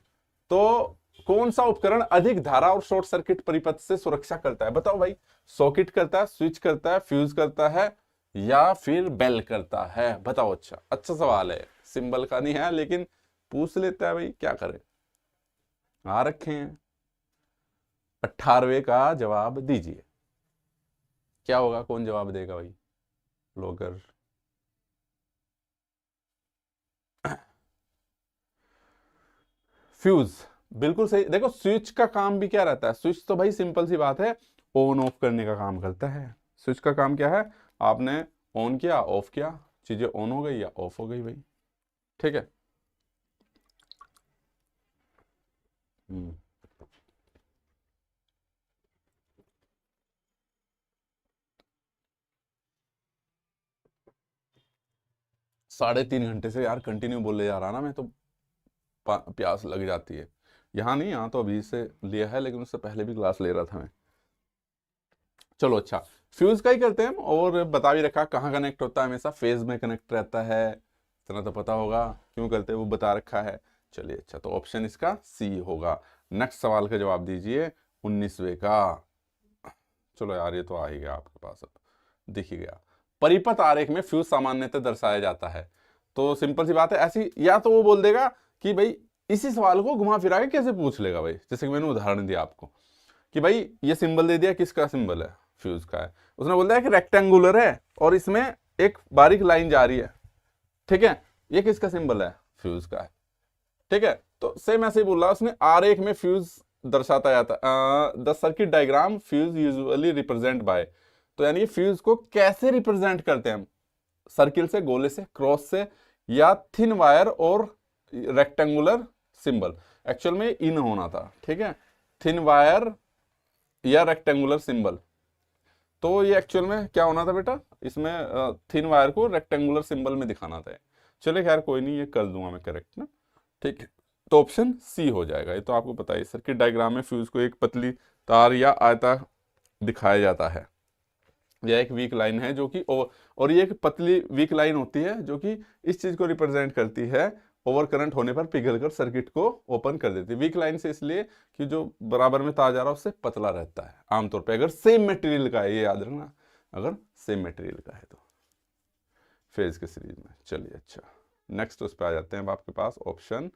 तो कौन सा उपकरण अधिक धारा और शॉर्ट सर्किट परिपथ से सुरक्षा करता है? बताओ भाई, सॉकेट करता है, स्विच करता है, फ्यूज करता है, या फिर बेल करता है? बताओ। अच्छा अच्छा सवाल है, सिंबल का नहीं है लेकिन पूछ लेता है भाई, क्या करे, आ रखे हैं। 18वें का जवाब दीजिए, क्या होगा, कौन जवाब देगा भाई? ब्लॉगर, फ्यूज, बिल्कुल सही। देखो स्विच का काम भी क्या रहता है, स्विच तो भाई सिंपल सी बात है, ऑन ऑफ करने का काम करता है। स्विच का काम क्या है, आपने ऑन किया, ऑफ किया, चीजें ऑन हो गई या ऑफ हो गई भाई। ठीक है, 3.5 घंटे से यार कंटिन्यू बोले जा रहा ना मैं, तो प्यास लग जाती है। यहाँ नहीं, यहाँ तो अभी से लिया है, लेकिन उससे पहले भी क्लास ले रहा था मैं। चलो अच्छा, फ्यूज का ही करते हैं हम। और बता भी रखा कहाँ कनेक्ट होता है, हमेशा फेज में कनेक्ट रहता है, इतना तो पता होगा क्यों करते हैं वो बता रखा है। चलिए अच्छा, तो ऑप्शन इसका सी होगा। नेक्स्ट सवाल का जवाब दीजिए 19वें का। चलो यार ये तो आ ही गया आपके पास, अब दिख ही गया। परिपथ आरेख में फ्यूज सामान्यतः दर्शाया जाता है। तो सिंपल सी बात है ऐसी, या तो वो बोल देगा कि भाई इसी सवाल को घुमा फिरा के कैसे पूछ लेगा भाई, जैसे कि मैंने उदाहरण दिया आपको कि भाई ये सिंबल दे दिया, किसका सिंबल है, फ्यूज का है। उसने बोल दिया कि रेक्टेंगुलर है और इसमें एक बारीक लाइन जा रही है, ठीक है, ये किसका सिंबल है, फ्यूज का है, ठीक है। तो सेम ऐसे ही बोल रहा, उसने आरेख में फ्यूज दर्शाता जाता the circuit diagram fuse usually represent by. तो यानी कि फ्यूज को कैसे रिप्रेजेंट करते हैं हम, सर्किल से, गोले से, क्रॉस से, या थिन वायर और रेक्टेंगुलर सिंबल। एक्चुअल में इन होना था, ठीक है, थिन वायर या रेक्टेंगुलर सिंबल। तो ये एक्चुअल में क्या होना था बेटा, इसमें थिन वायर को रेक्टेंगुलर सिंबल में दिखाना था। चलिए खैर कोई नहीं, ये कर दूंगा मैं करेक्ट ना, ठीक है। तो ऑप्शन सी हो जाएगा। ये तो आपको पता है, सर्किट डायग्राम में फ्यूज को एक पतली तार या आयता दिखाया जाता है। यह एक वीक लाइन है जो कि और ये एक पतली वीक लाइन होती है जो कि इस चीज को रिप्रेजेंट करती है, ओवर करंट होने पर पिघलकर सर्किट को ओपन कर देती है। वीक लाइन से इसलिए कि जो बराबर में तार जा रहा है उससे पतला रहता है आमतौर पे, अगर सेम मटेरियल का है, ये याद रखना, अगर सेम मटेरियल का है तो फेज के सीरीज में। चलिए अच्छा, नेक्स्ट उस पर आ जाते हैं अब आपके पास ऑप्शन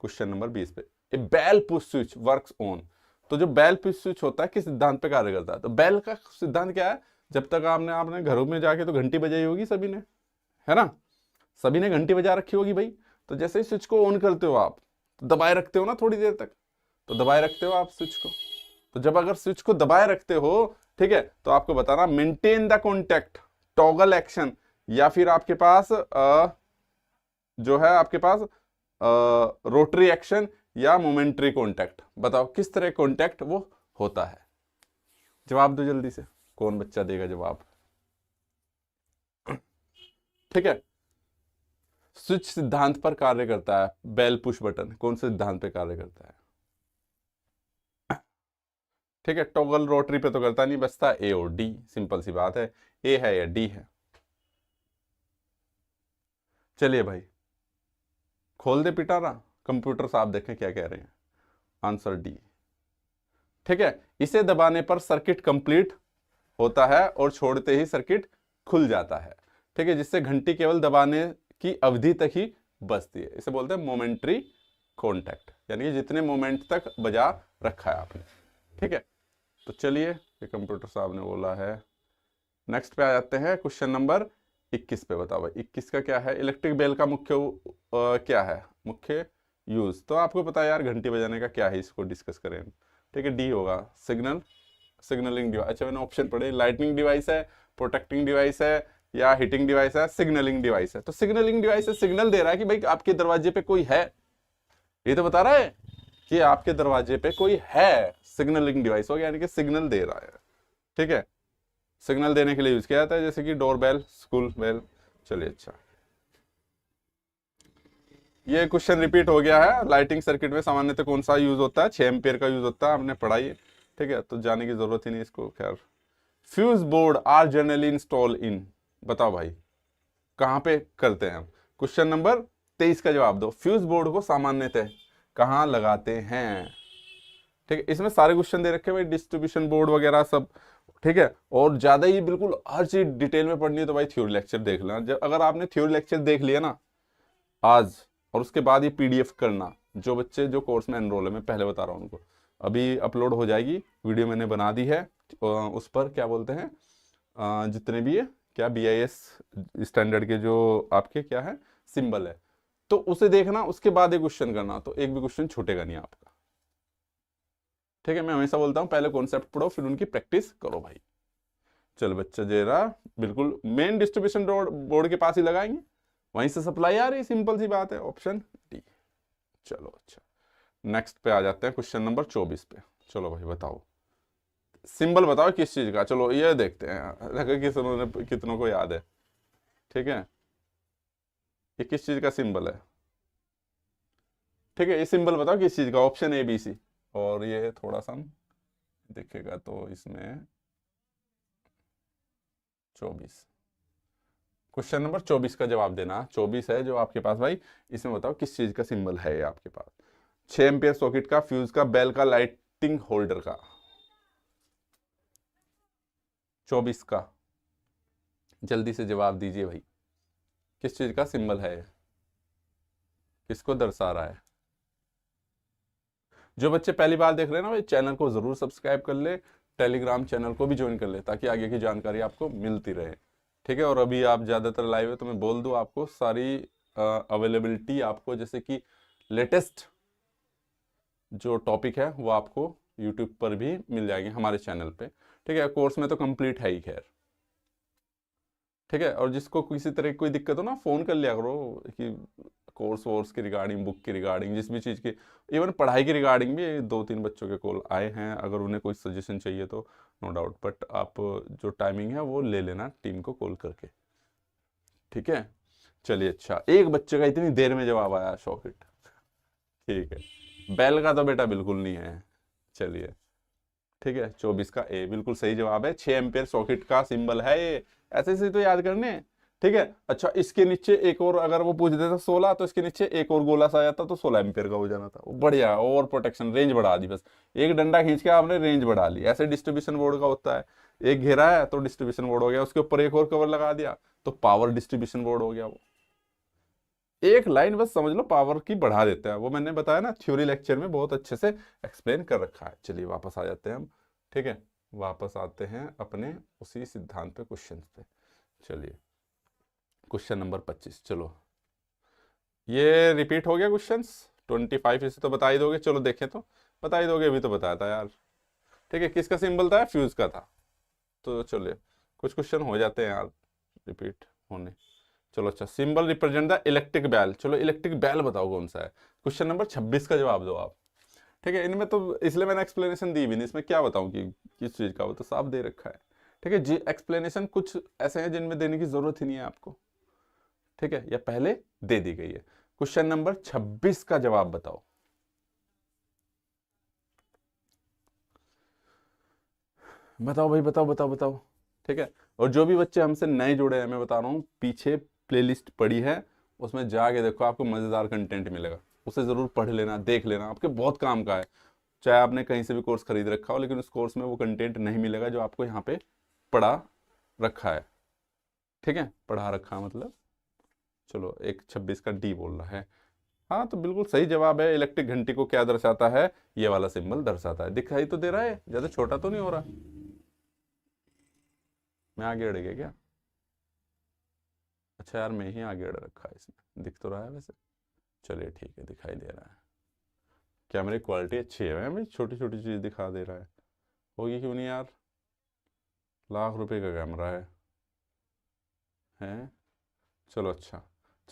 क्वेश्चन नंबर 20 पे। A bell push switch works on. तो जो बेल पुश स्विच होता है किस सिद्धांत पे कार्य करता है, तो बेल का सिद्धांत क्या है, जब तक आपने घरों में जाके तो घंटी बजाई होगी सभी ने, है ना, सभी ने घंटी बजा रखी होगी भाई। तो जैसे ही स्विच को ऑन करते हो आप, तो दबाए रखते हो ना थोड़ी देर तक, तो दबाए रखते हो आप स्विच को। तो जब अगर स्विच को दबाए रखते हो, ठीक है, तो आपको बताना maintain the contact, toggle action, या फिर आपके पास जो है आपके पास रोटरी एक्शन या मोमेंट्री कॉन्टैक्ट। बताओ किस तरह कॉन्टैक्ट वो होता है, जवाब दो जल्दी से, कौन बच्चा देगा जवाब, ठीक है। स्विच सिद्धांत पर कार्य करता है, बेल पुश बटन कौन से सिद्धांत पे कार्य करता है, ठीक है। टॉगल रोटरी पे तो करता नहीं, बचता ए और डी, सिंपल सी बात है, ए है या डी है। चलिए भाई खोल दे पिटारा कंप्यूटर साहब, देखें क्या कह रहे हैं, आंसर डी, ठीक है। इसे दबाने पर सर्किट कंप्लीट होता है और छोड़ते ही सर्किट खुल जाता है, ठीक है, जिससे घंटी केवल दबाने की अवधि तक ही बजती है। इसे बोलते हैं मोमेंट्री कॉन्टैक्ट, यानी कि जितने मोमेंट तक बजा रखा है आपने, ठीक है। तो चलिए ये कंप्यूटर साहब ने बोला है। नेक्स्ट पे आ जाते हैं क्वेश्चन नंबर 21 पे। बताओ भाई 21 का क्या है, इलेक्ट्रिक बेल का मुख्य क्या है, मुख्य यूज। तो आपको पता है यार घंटी बजाने का क्या है, इसको डिस्कस करें, ठीक है। डी होगा, सिग्नलिंग डिवाइस। अच्छा मैंने ऑप्शन पढ़े, लाइटनिंग डिवाइस है, प्रोटेक्टिंग डिवाइस है, या हीटिंग डिवाइस है, सिग्नलिंग डिवाइस है। तो सिग्नलिंग डिवाइस है, सिग्नल दे रहा है कि भाई आपके दरवाजे पे कोई है, ये तो बता रहा है कि आपके दरवाजे पे कोई है, सिग्नलिंग डिवाइस हो गया, यानी कि सिग्नल दे रहा है, ठीक है। सिग्नल देने के लिए यूज किया जाता है, जैसे कि डोर बेल, स्कूल बेल। चलिए अच्छा, ये क्वेश्चन रिपीट हो गया है। लाइटिंग सर्किट में सामान्यतः कौन सा यूज होता है, 6 एम्पियर का यूज होता है, आपने पढ़ाई है, ठीक है, तो जाने की जरूरत ही नहीं इसको। खैर, fuse board are generally install in. बताओ भाई कहां पे करते हैं हम, क्वेश्चन नंबर 23 का जवाब दो। फ्यूज बोर्ड को सामान्यतः कहां लगाते हैं, ठीक है। इसमें सारे क्वेश्चन दे रखे भाई, डिस्ट्रीब्यूशन बोर्ड वगैरह सब, ठीक है। और ज्यादा ही बिल्कुल हर चीज डिटेल में पढ़नी है तो भाई थ्योरी लेक्चर देख लेना। जब अगर आपने थ्योरी लेक्चर देख लिया ना आज, और उसके बाद ये पीडीएफ करना, जो बच्चे जो कोर्स में एनरोल है, मैं पहले बता रहा हूँ उनको, अभी अपलोड हो जाएगी वीडियो, मैंने बना दी है, उस पर क्या बोलते हैं जितने भी है क्या BIS स्टैंडर्ड के जो आपके क्या है सिंबल है, तो उसे देखना, उसके बाद ये क्वेश्चन करना, तो एक भी क्वेश्चन छूटेगा नहीं आपका, ठीक है। मैं हमेशा बोलता हूँ पहले कॉन्सेप्ट पढ़ो फिर उनकी प्रैक्टिस करो भाई। चलो बच्चा जेरा बिल्कुल मेन डिस्ट्रीब्यूशन बोर्ड के पास ही लगाएंगे, वहीं से सप्लाई आ रही, सिंपल सी बात है, ऑप्शन डी। चलो अच्छा, नेक्स्ट पे आ जाते हैं क्वेश्चन नंबर 24 पे। चलो भाई बताओ, सिंबल बताओ किस चीज का। चलो ये देखते हैं अगर कितनों को याद है। ठीक है, ये किस चीज का सिंबल है। ठीक है, ये सिंबल बताओ किस चीज का, ऑप्शन ए बी सी। और ये थोड़ा सा दिखेगा तो इसमें 24, क्वेश्चन नंबर 24 का जवाब देना। 24 है जो आपके पास भाई, इसमें बताओ किस चीज का सिंबल है ये आपके पास। 6 एम्पियर सॉकेट का, फ्यूज का, बेल का, लाइटिंग होल्डर का। 24 का जल्दी से जवाब दीजिए भाई, किस चीज का सिंबल है, किसको दर्शा रहा है। जो बच्चे पहली बार देख रहे हैं ना भाई, चैनल को जरूर सब्सक्राइब कर ले, टेलीग्राम चैनल को भी ज्वाइन कर ले, ताकि आगे की जानकारी आपको मिलती रहे। ठीक है, और अभी आप ज़्यादातर लाइव है तो मैं बोल दूँ आपको सारी अवेलेबिलिटी आपको, जैसे कि लेटेस्ट जो टॉपिक है वो आपको यूट्यूब पर भी मिल जाएंगे हमारे चैनल पे। ठीक है, कोर्स में तो कंप्लीट है ही खैर। ठीक है, और जिसको किसी तरह की कोई दिक्कत हो ना, फ़ोन कर लिया करो कि कोर्स वोर्स की रिगार्डिंग, बुक की रिगार्डिंग, जिस भी चीज़ की, इवन पढ़ाई की रिगार्डिंग भी 2-3 बच्चों के कॉल आए हैं। अगर उन्हें कोई सजेशन चाहिए तो नो डाउट, बट आप जो टाइमिंग है वो ले लेना टीम को कॉल करके। ठीक है, चलिए। अच्छा, एक बच्चे का इतनी देर में जवाब आया, सॉकेट। ठीक है, बेल का तो बेटा बिल्कुल नहीं है। चलिए, ठीक है, 24 का ए बिल्कुल सही जवाब है। 6 एम्पियर सॉकेट का सिंबल है ये, ऐसे ऐसे तो याद करने। ठीक है, अच्छा इसके नीचे एक और, अगर वो पूछ देता 16 तो इसके नीचे एक और गोला सा आ जाता तो 16 एम्पियर का हो जाना था। वो बढ़िया, और प्रोटेक्शन, रेंज बढ़ा दी, बस एक डंडा खींच के आपने रेंज बढ़ा ली। ऐसे डिस्ट्रीब्यूशन बोर्ड का होता है, एक घेरा है तो डिस्ट्रीब्यूशन बोर्ड हो गया, उसके ऊपर एक और कवर लगा दिया तो पावर डिस्ट्रीब्यूशन बोर्ड हो गया। वो एक लाइन बस समझ लो, पावर की बढ़ा देता है। वो मैंने बताया ना, थ्योरी लेक्चर में बहुत अच्छे से एक्सप्लेन कर रखा है। चलिए वापस आ जाते हैं हम। ठीक है, वापस आते हैं अपने उसी सिद्धांत पे, क्वेश्चन पे। चलिए, क्वेश्चन नंबर 25। चलो, ये रिपीट हो गया क्वेश्चंस 25, इसे तो बता ही दोगे। चलो देखें तो, बता ही दोगे, अभी तो बताया था यार। ठीक है, किसका सिंबल था, फ्यूज का था। तो चलिए, कुछ क्वेश्चन हो जाते हैं यार रिपीट होने। चलो अच्छा, सिंबल रिप्रेजेंट द इलेक्ट्रिक बैल। चलो इलेक्ट्रिक बैल बताओ कौन सा है। क्वेश्चन नंबर 26 का जवाब दो आप। ठीक है, इनमें तो इसलिए मैंने एक्सप्लेनेशन दी भी नहीं, इसमें क्या बताऊं कि किस चीज़ का, वो तो साफ दे रखा है। ठीक है जी, एक्सप्लेनेशन कुछ ऐसे हैं जिनमें देने की जरूरत ही नहीं है आपको। ठीक है, या पहले दे दी गई है। क्वेश्चन नंबर 26 का जवाब बताओ। बताओ भाई, बताओ बताओ बताओ। ठीक है, और जो भी बच्चे हमसे नए जुड़े हैं, मैं बता रहा हूँ, पीछे प्लेलिस्ट पड़ी है, उसमें जाके देखो, आपको मज़ेदार कंटेंट मिलेगा। उसे ज़रूर पढ़ लेना, देख लेना, आपके बहुत काम का है। चाहे आपने कहीं से भी कोर्स खरीद रखा हो, लेकिन उस कोर्स में वो कंटेंट नहीं मिलेगा जो आपको यहाँ पे पढ़ा रखा है। ठीक है, पढ़ा रखा मतलब, चलो एक 26 का डी बोल रहा है। हाँ, तो बिल्कुल सही जवाब है। इलेक्ट्रिक घंटी को क्या दर्शाता है, ये वाला सिंबल दर्शाता है। दिखाई तो दे रहा है, ज़्यादा छोटा तो नहीं हो रहा। मैं आगे अड़ गया क्या? अच्छा यार, मैं ही आगे अड़ रखा है, इसमें दिख तो रहा है वैसे। चलिए ठीक है, दिखाई दे रहा है। कैमरे की क्वालिटी अच्छी है, मैं छोटी छोटी चीज़ दिखा दे रहा है। होगी क्यों नहीं यार, लाख रुपए का कैमरा है। चलो अच्छा,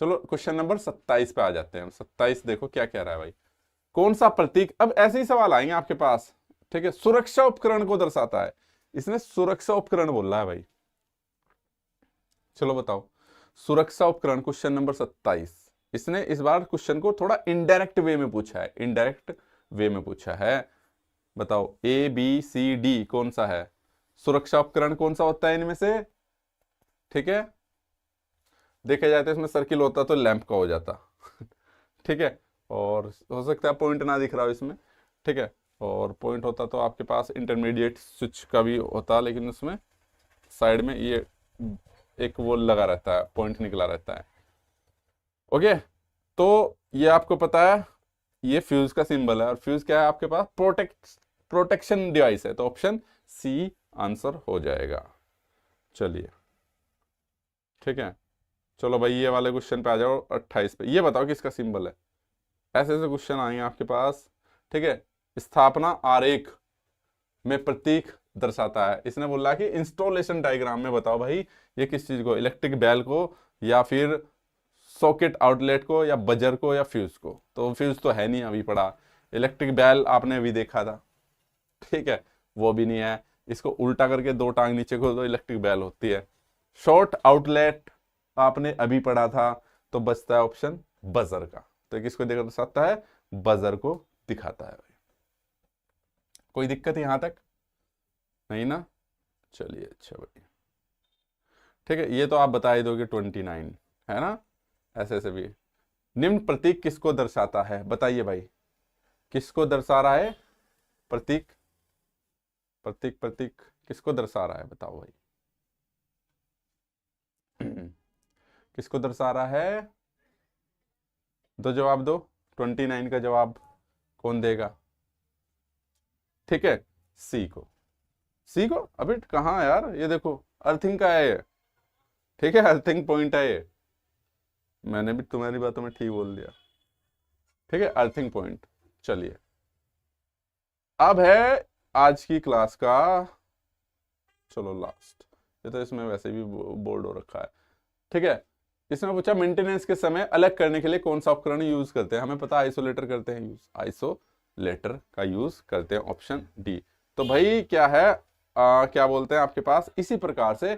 चलो क्वेश्चन नंबर 27 पे आ जाते हैं हम। 27 देखो क्या कह रहा है भाई। कौन सा प्रतीक, अब ऐसे ही सवाल आएंगे आपके पास। ठीक है, सुरक्षा उपकरण को दर्शाता है। इसने सुरक्षा उपकरण बोला है भाई। चलो बताओ, सुरक्षा उपकरण, क्वेश्चन नंबर 27। इसने इस बार क्वेश्चन को थोड़ा इनडायरेक्ट वे में पूछा है, इनडायरेक्ट वे में पूछा है। बताओ ए बी सी डी कौन सा है, सुरक्षा उपकरण कौन सा होता है इनमें से। ठीक है, देखा जाए तो इसमें सर्किल होता तो लैंप का हो जाता। ठीक है, और हो सकता है पॉइंट ना दिख रहा हो इसमें। ठीक है, और पॉइंट होता तो आपके पास इंटरमीडिएट स्विच का भी होता, लेकिन उसमें साइड में ये एक वो लगा रहता है, पॉइंट निकला रहता है। ओके, तो ये आपको पता है, ये फ्यूज का सिंबल है। और फ्यूज क्या है आपके पास, प्रोटेक्शन डिवाइस है। तो ऑप्शन सी आंसर हो जाएगा। चलिए ठीक है, चलो भाई ये वाले क्वेश्चन पे आ जाओ। 28 पे, ये बताओ किसका सिंबल है। ऐसे ऐसे क्वेश्चन आएंगे आपके पास। ठीक है, स्थापना आरेख में प्रतीक दर्शाता है। इसने बोला कि इंस्टॉलेशन डायग्राम में बताओ भाई, ये किस चीज को, इलेक्ट्रिक बैल को, या फिर सॉकेट आउटलेट को, या बजर को, या फ्यूज को। तो फ्यूज तो है नहीं, अभी पड़ा। इलेक्ट्रिक बैल आपने अभी देखा था, ठीक है, वो भी नहीं है। इसको उल्टा करके 2 टांग नीचे खोल दो, इलेक्ट्रिक बैल होती है। शॉर्ट आउटलेट आपने अभी पढ़ा था, तो बचता है ऑप्शन बजर का। तो किसको दर्शाता है? बजर को दिखाता है भाई। कोई दिक्कत यहां तक नहीं ना? चलिए अच्छा भाई, ठीक है, ये तो आप बता ही दोगे 29 है ना, ऐसे ऐसे भी। निम्न प्रतीक किसको दर्शाता है? बताइए भाई, किसको दर्शा रहा है? प्रतीक, प्रतीक प्रतीक किसको दर्शा रहा है? बताओ भाई। किसको दर्शा रहा है? दो जवाब दो, 29 का जवाब कौन देगा? ठीक है, सी को। सी को? अबे कहाँ यार, ये देखो अर्थिंग का है ये, ठीक है, अर्थिंग पॉइंट है ये। मैंने भी तुम्हारी बातों में ठीक बोल दिया, ठीक है, अर्थिंग पॉइंट। चलिए, अब है आज की क्लास का, चलो लास्ट, ये तो इसमें वैसे भी बोर्ड हो रखा है, ठीक है। इसमें पूछा मेंटेनेंस के समय अलग करने के लिए कौन सा उपकरण यूज करते हैं? हमें पता है आइसोलेटर करते हैं यूज, आइसोलेटर का यूज करते हैं, ऑप्शन डी। तो भाई क्या है, क्या बोलते हैं आपके पास, इसी प्रकार से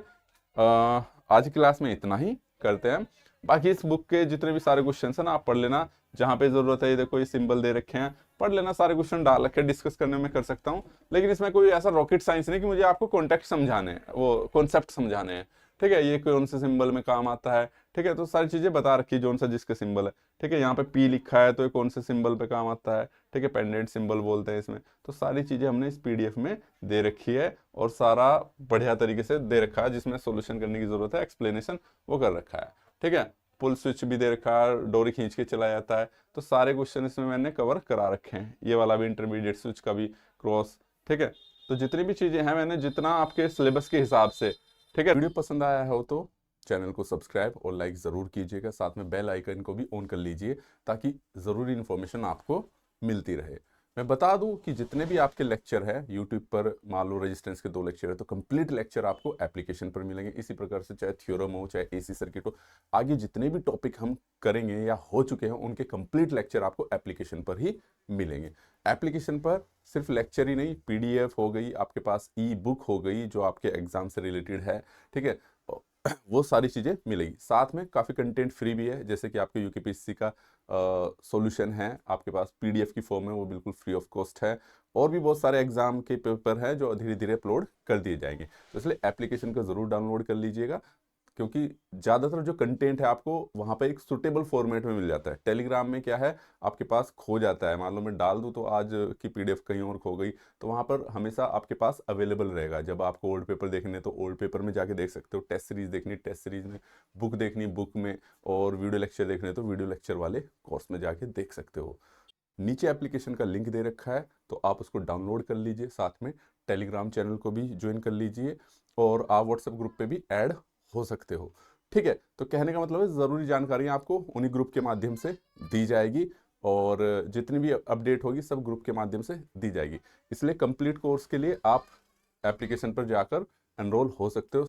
आज की क्लास में इतना ही करते हैं। बाकी इस बुक के जितने भी सारे क्वेश्चन है ना, आप पढ़ लेना, जहां पे जरूरत है। ये देखो ये सिंबल दे रखे हैं, पढ़ लेना, सारे क्वेश्चन डाल रखे, डिस्कस करने में कर सकता हूँ। लेकिन इसमें कोई ऐसा रॉकेट साइंस नहीं कि मुझे आपको कॉन्टेक्ट समझाने हैं, वो कॉन्सेप्ट समझाने हैं, ठीक है। ये कौन से सिंबल में काम आता है, ठीक है, तो सारी चीजें बता रखी, जोन सा जिसका सिंबल है, ठीक है। यहाँ पे पी लिखा है तो ये कौन से सिंबल पे काम आता है, ठीक है, पेंडेंट सिंबल बोलते हैं इसमें। तो सारी चीजें हमने इस पीडीएफ में दे रखी है, और सारा बढ़िया तरीके से दे रखा है, जिसमें सोल्यूशन करने की जरूरत है, एक्सप्लेनेशन वो कर रखा है, ठीक है। पुल स्विच भी दे रखा है, डोरी खींच के चला जाता है, तो सारे क्वेश्चन इसमें मैंने कवर करा रखे हैं। ये वाला भी इंटरमीडिएट स्विच का भी, क्रॉस, ठीक है। तो जितनी भी चीजें हैं मैंने जितना आपके सिलेबस के हिसाब से, ठीक है। वीडियो पसंद आया हो तो चैनल को सब्सक्राइब और लाइक ज़रूर कीजिएगा, साथ में बेल आइकन को भी ऑन कर लीजिए, ताकि ज़रूरी इन्फॉर्मेशन आपको मिलती रहे। मैं बता दूं कि जितने भी आपके लेक्चर है यूट्यूब पर, मान लो रेजिस्टेंस के 2 लेक्चर है, तो कंप्लीट लेक्चर आपको एप्लीकेशन पर मिलेंगे। इसी प्रकार से चाहे थ्योरम हो, चाहे एसी सर्किट हो, आगे जितने भी टॉपिक हम करेंगे या हो चुके हैं, उनके कंप्लीट लेक्चर आपको एप्लीकेशन पर ही मिलेंगे। एप्लीकेशन पर सिर्फ लेक्चर ही नहीं, पीडीएफ हो गई आपके पास, ई बुक हो गई जो आपके एग्जाम से रिलेटेड है, ठीक है, वो सारी चीज़ें मिलेगी। साथ में काफ़ी कंटेंट फ्री भी है, जैसे कि आपके यूकेपीएससी का सॉल्यूशन है आपके पास पीडीएफ की फॉर्म में, वो बिल्कुल फ्री ऑफ कॉस्ट है। और भी बहुत सारे एग्जाम के पेपर हैं जो धीरे धीरे अपलोड कर दिए जाएंगे। तो इसलिए एप्लीकेशन को ज़रूर डाउनलोड कर लीजिएगा, क्योंकि ज़्यादातर जो कंटेंट है आपको वहाँ पे एक सुटेबल फॉर्मेट में मिल जाता है। टेलीग्राम में क्या है, आपके पास खो जाता है, मान लो मैं डाल दूँ तो आज की पीडीएफ कहीं और खो गई, तो वहाँ पर हमेशा आपके पास अवेलेबल रहेगा। जब आपको ओल्ड पेपर देखने तो ओल्ड पेपर में जाके देख सकते हो, टेस्ट सीरीज देखनी टेस्ट सीरीज में, बुक देखनी बुक में, और वीडियो लेक्चर देखने तो वीडियो लेक्चर वाले कोर्स में जाके देख सकते हो। नीचे एप्लीकेशन का लिंक दे रखा है, तो आप उसको डाउनलोड कर लीजिए, साथ में टेलीग्राम चैनल को भी ज्वाइन कर लीजिए, और आप व्हाट्सएप ग्रुप पे भी ऐड हो सकते हो, ठीक है। तो कहने का मतलब है, ज़रूरी जानकारी आपको उन्हीं ग्रुप के माध्यम से दी जाएगी, और जितनी भी अपडेट होगी सब ग्रुप के माध्यम से दी जाएगी। इसलिए कंप्लीट कोर्स के लिए आप एप्लीकेशन पर जाकर एनरोल हो सकते हो।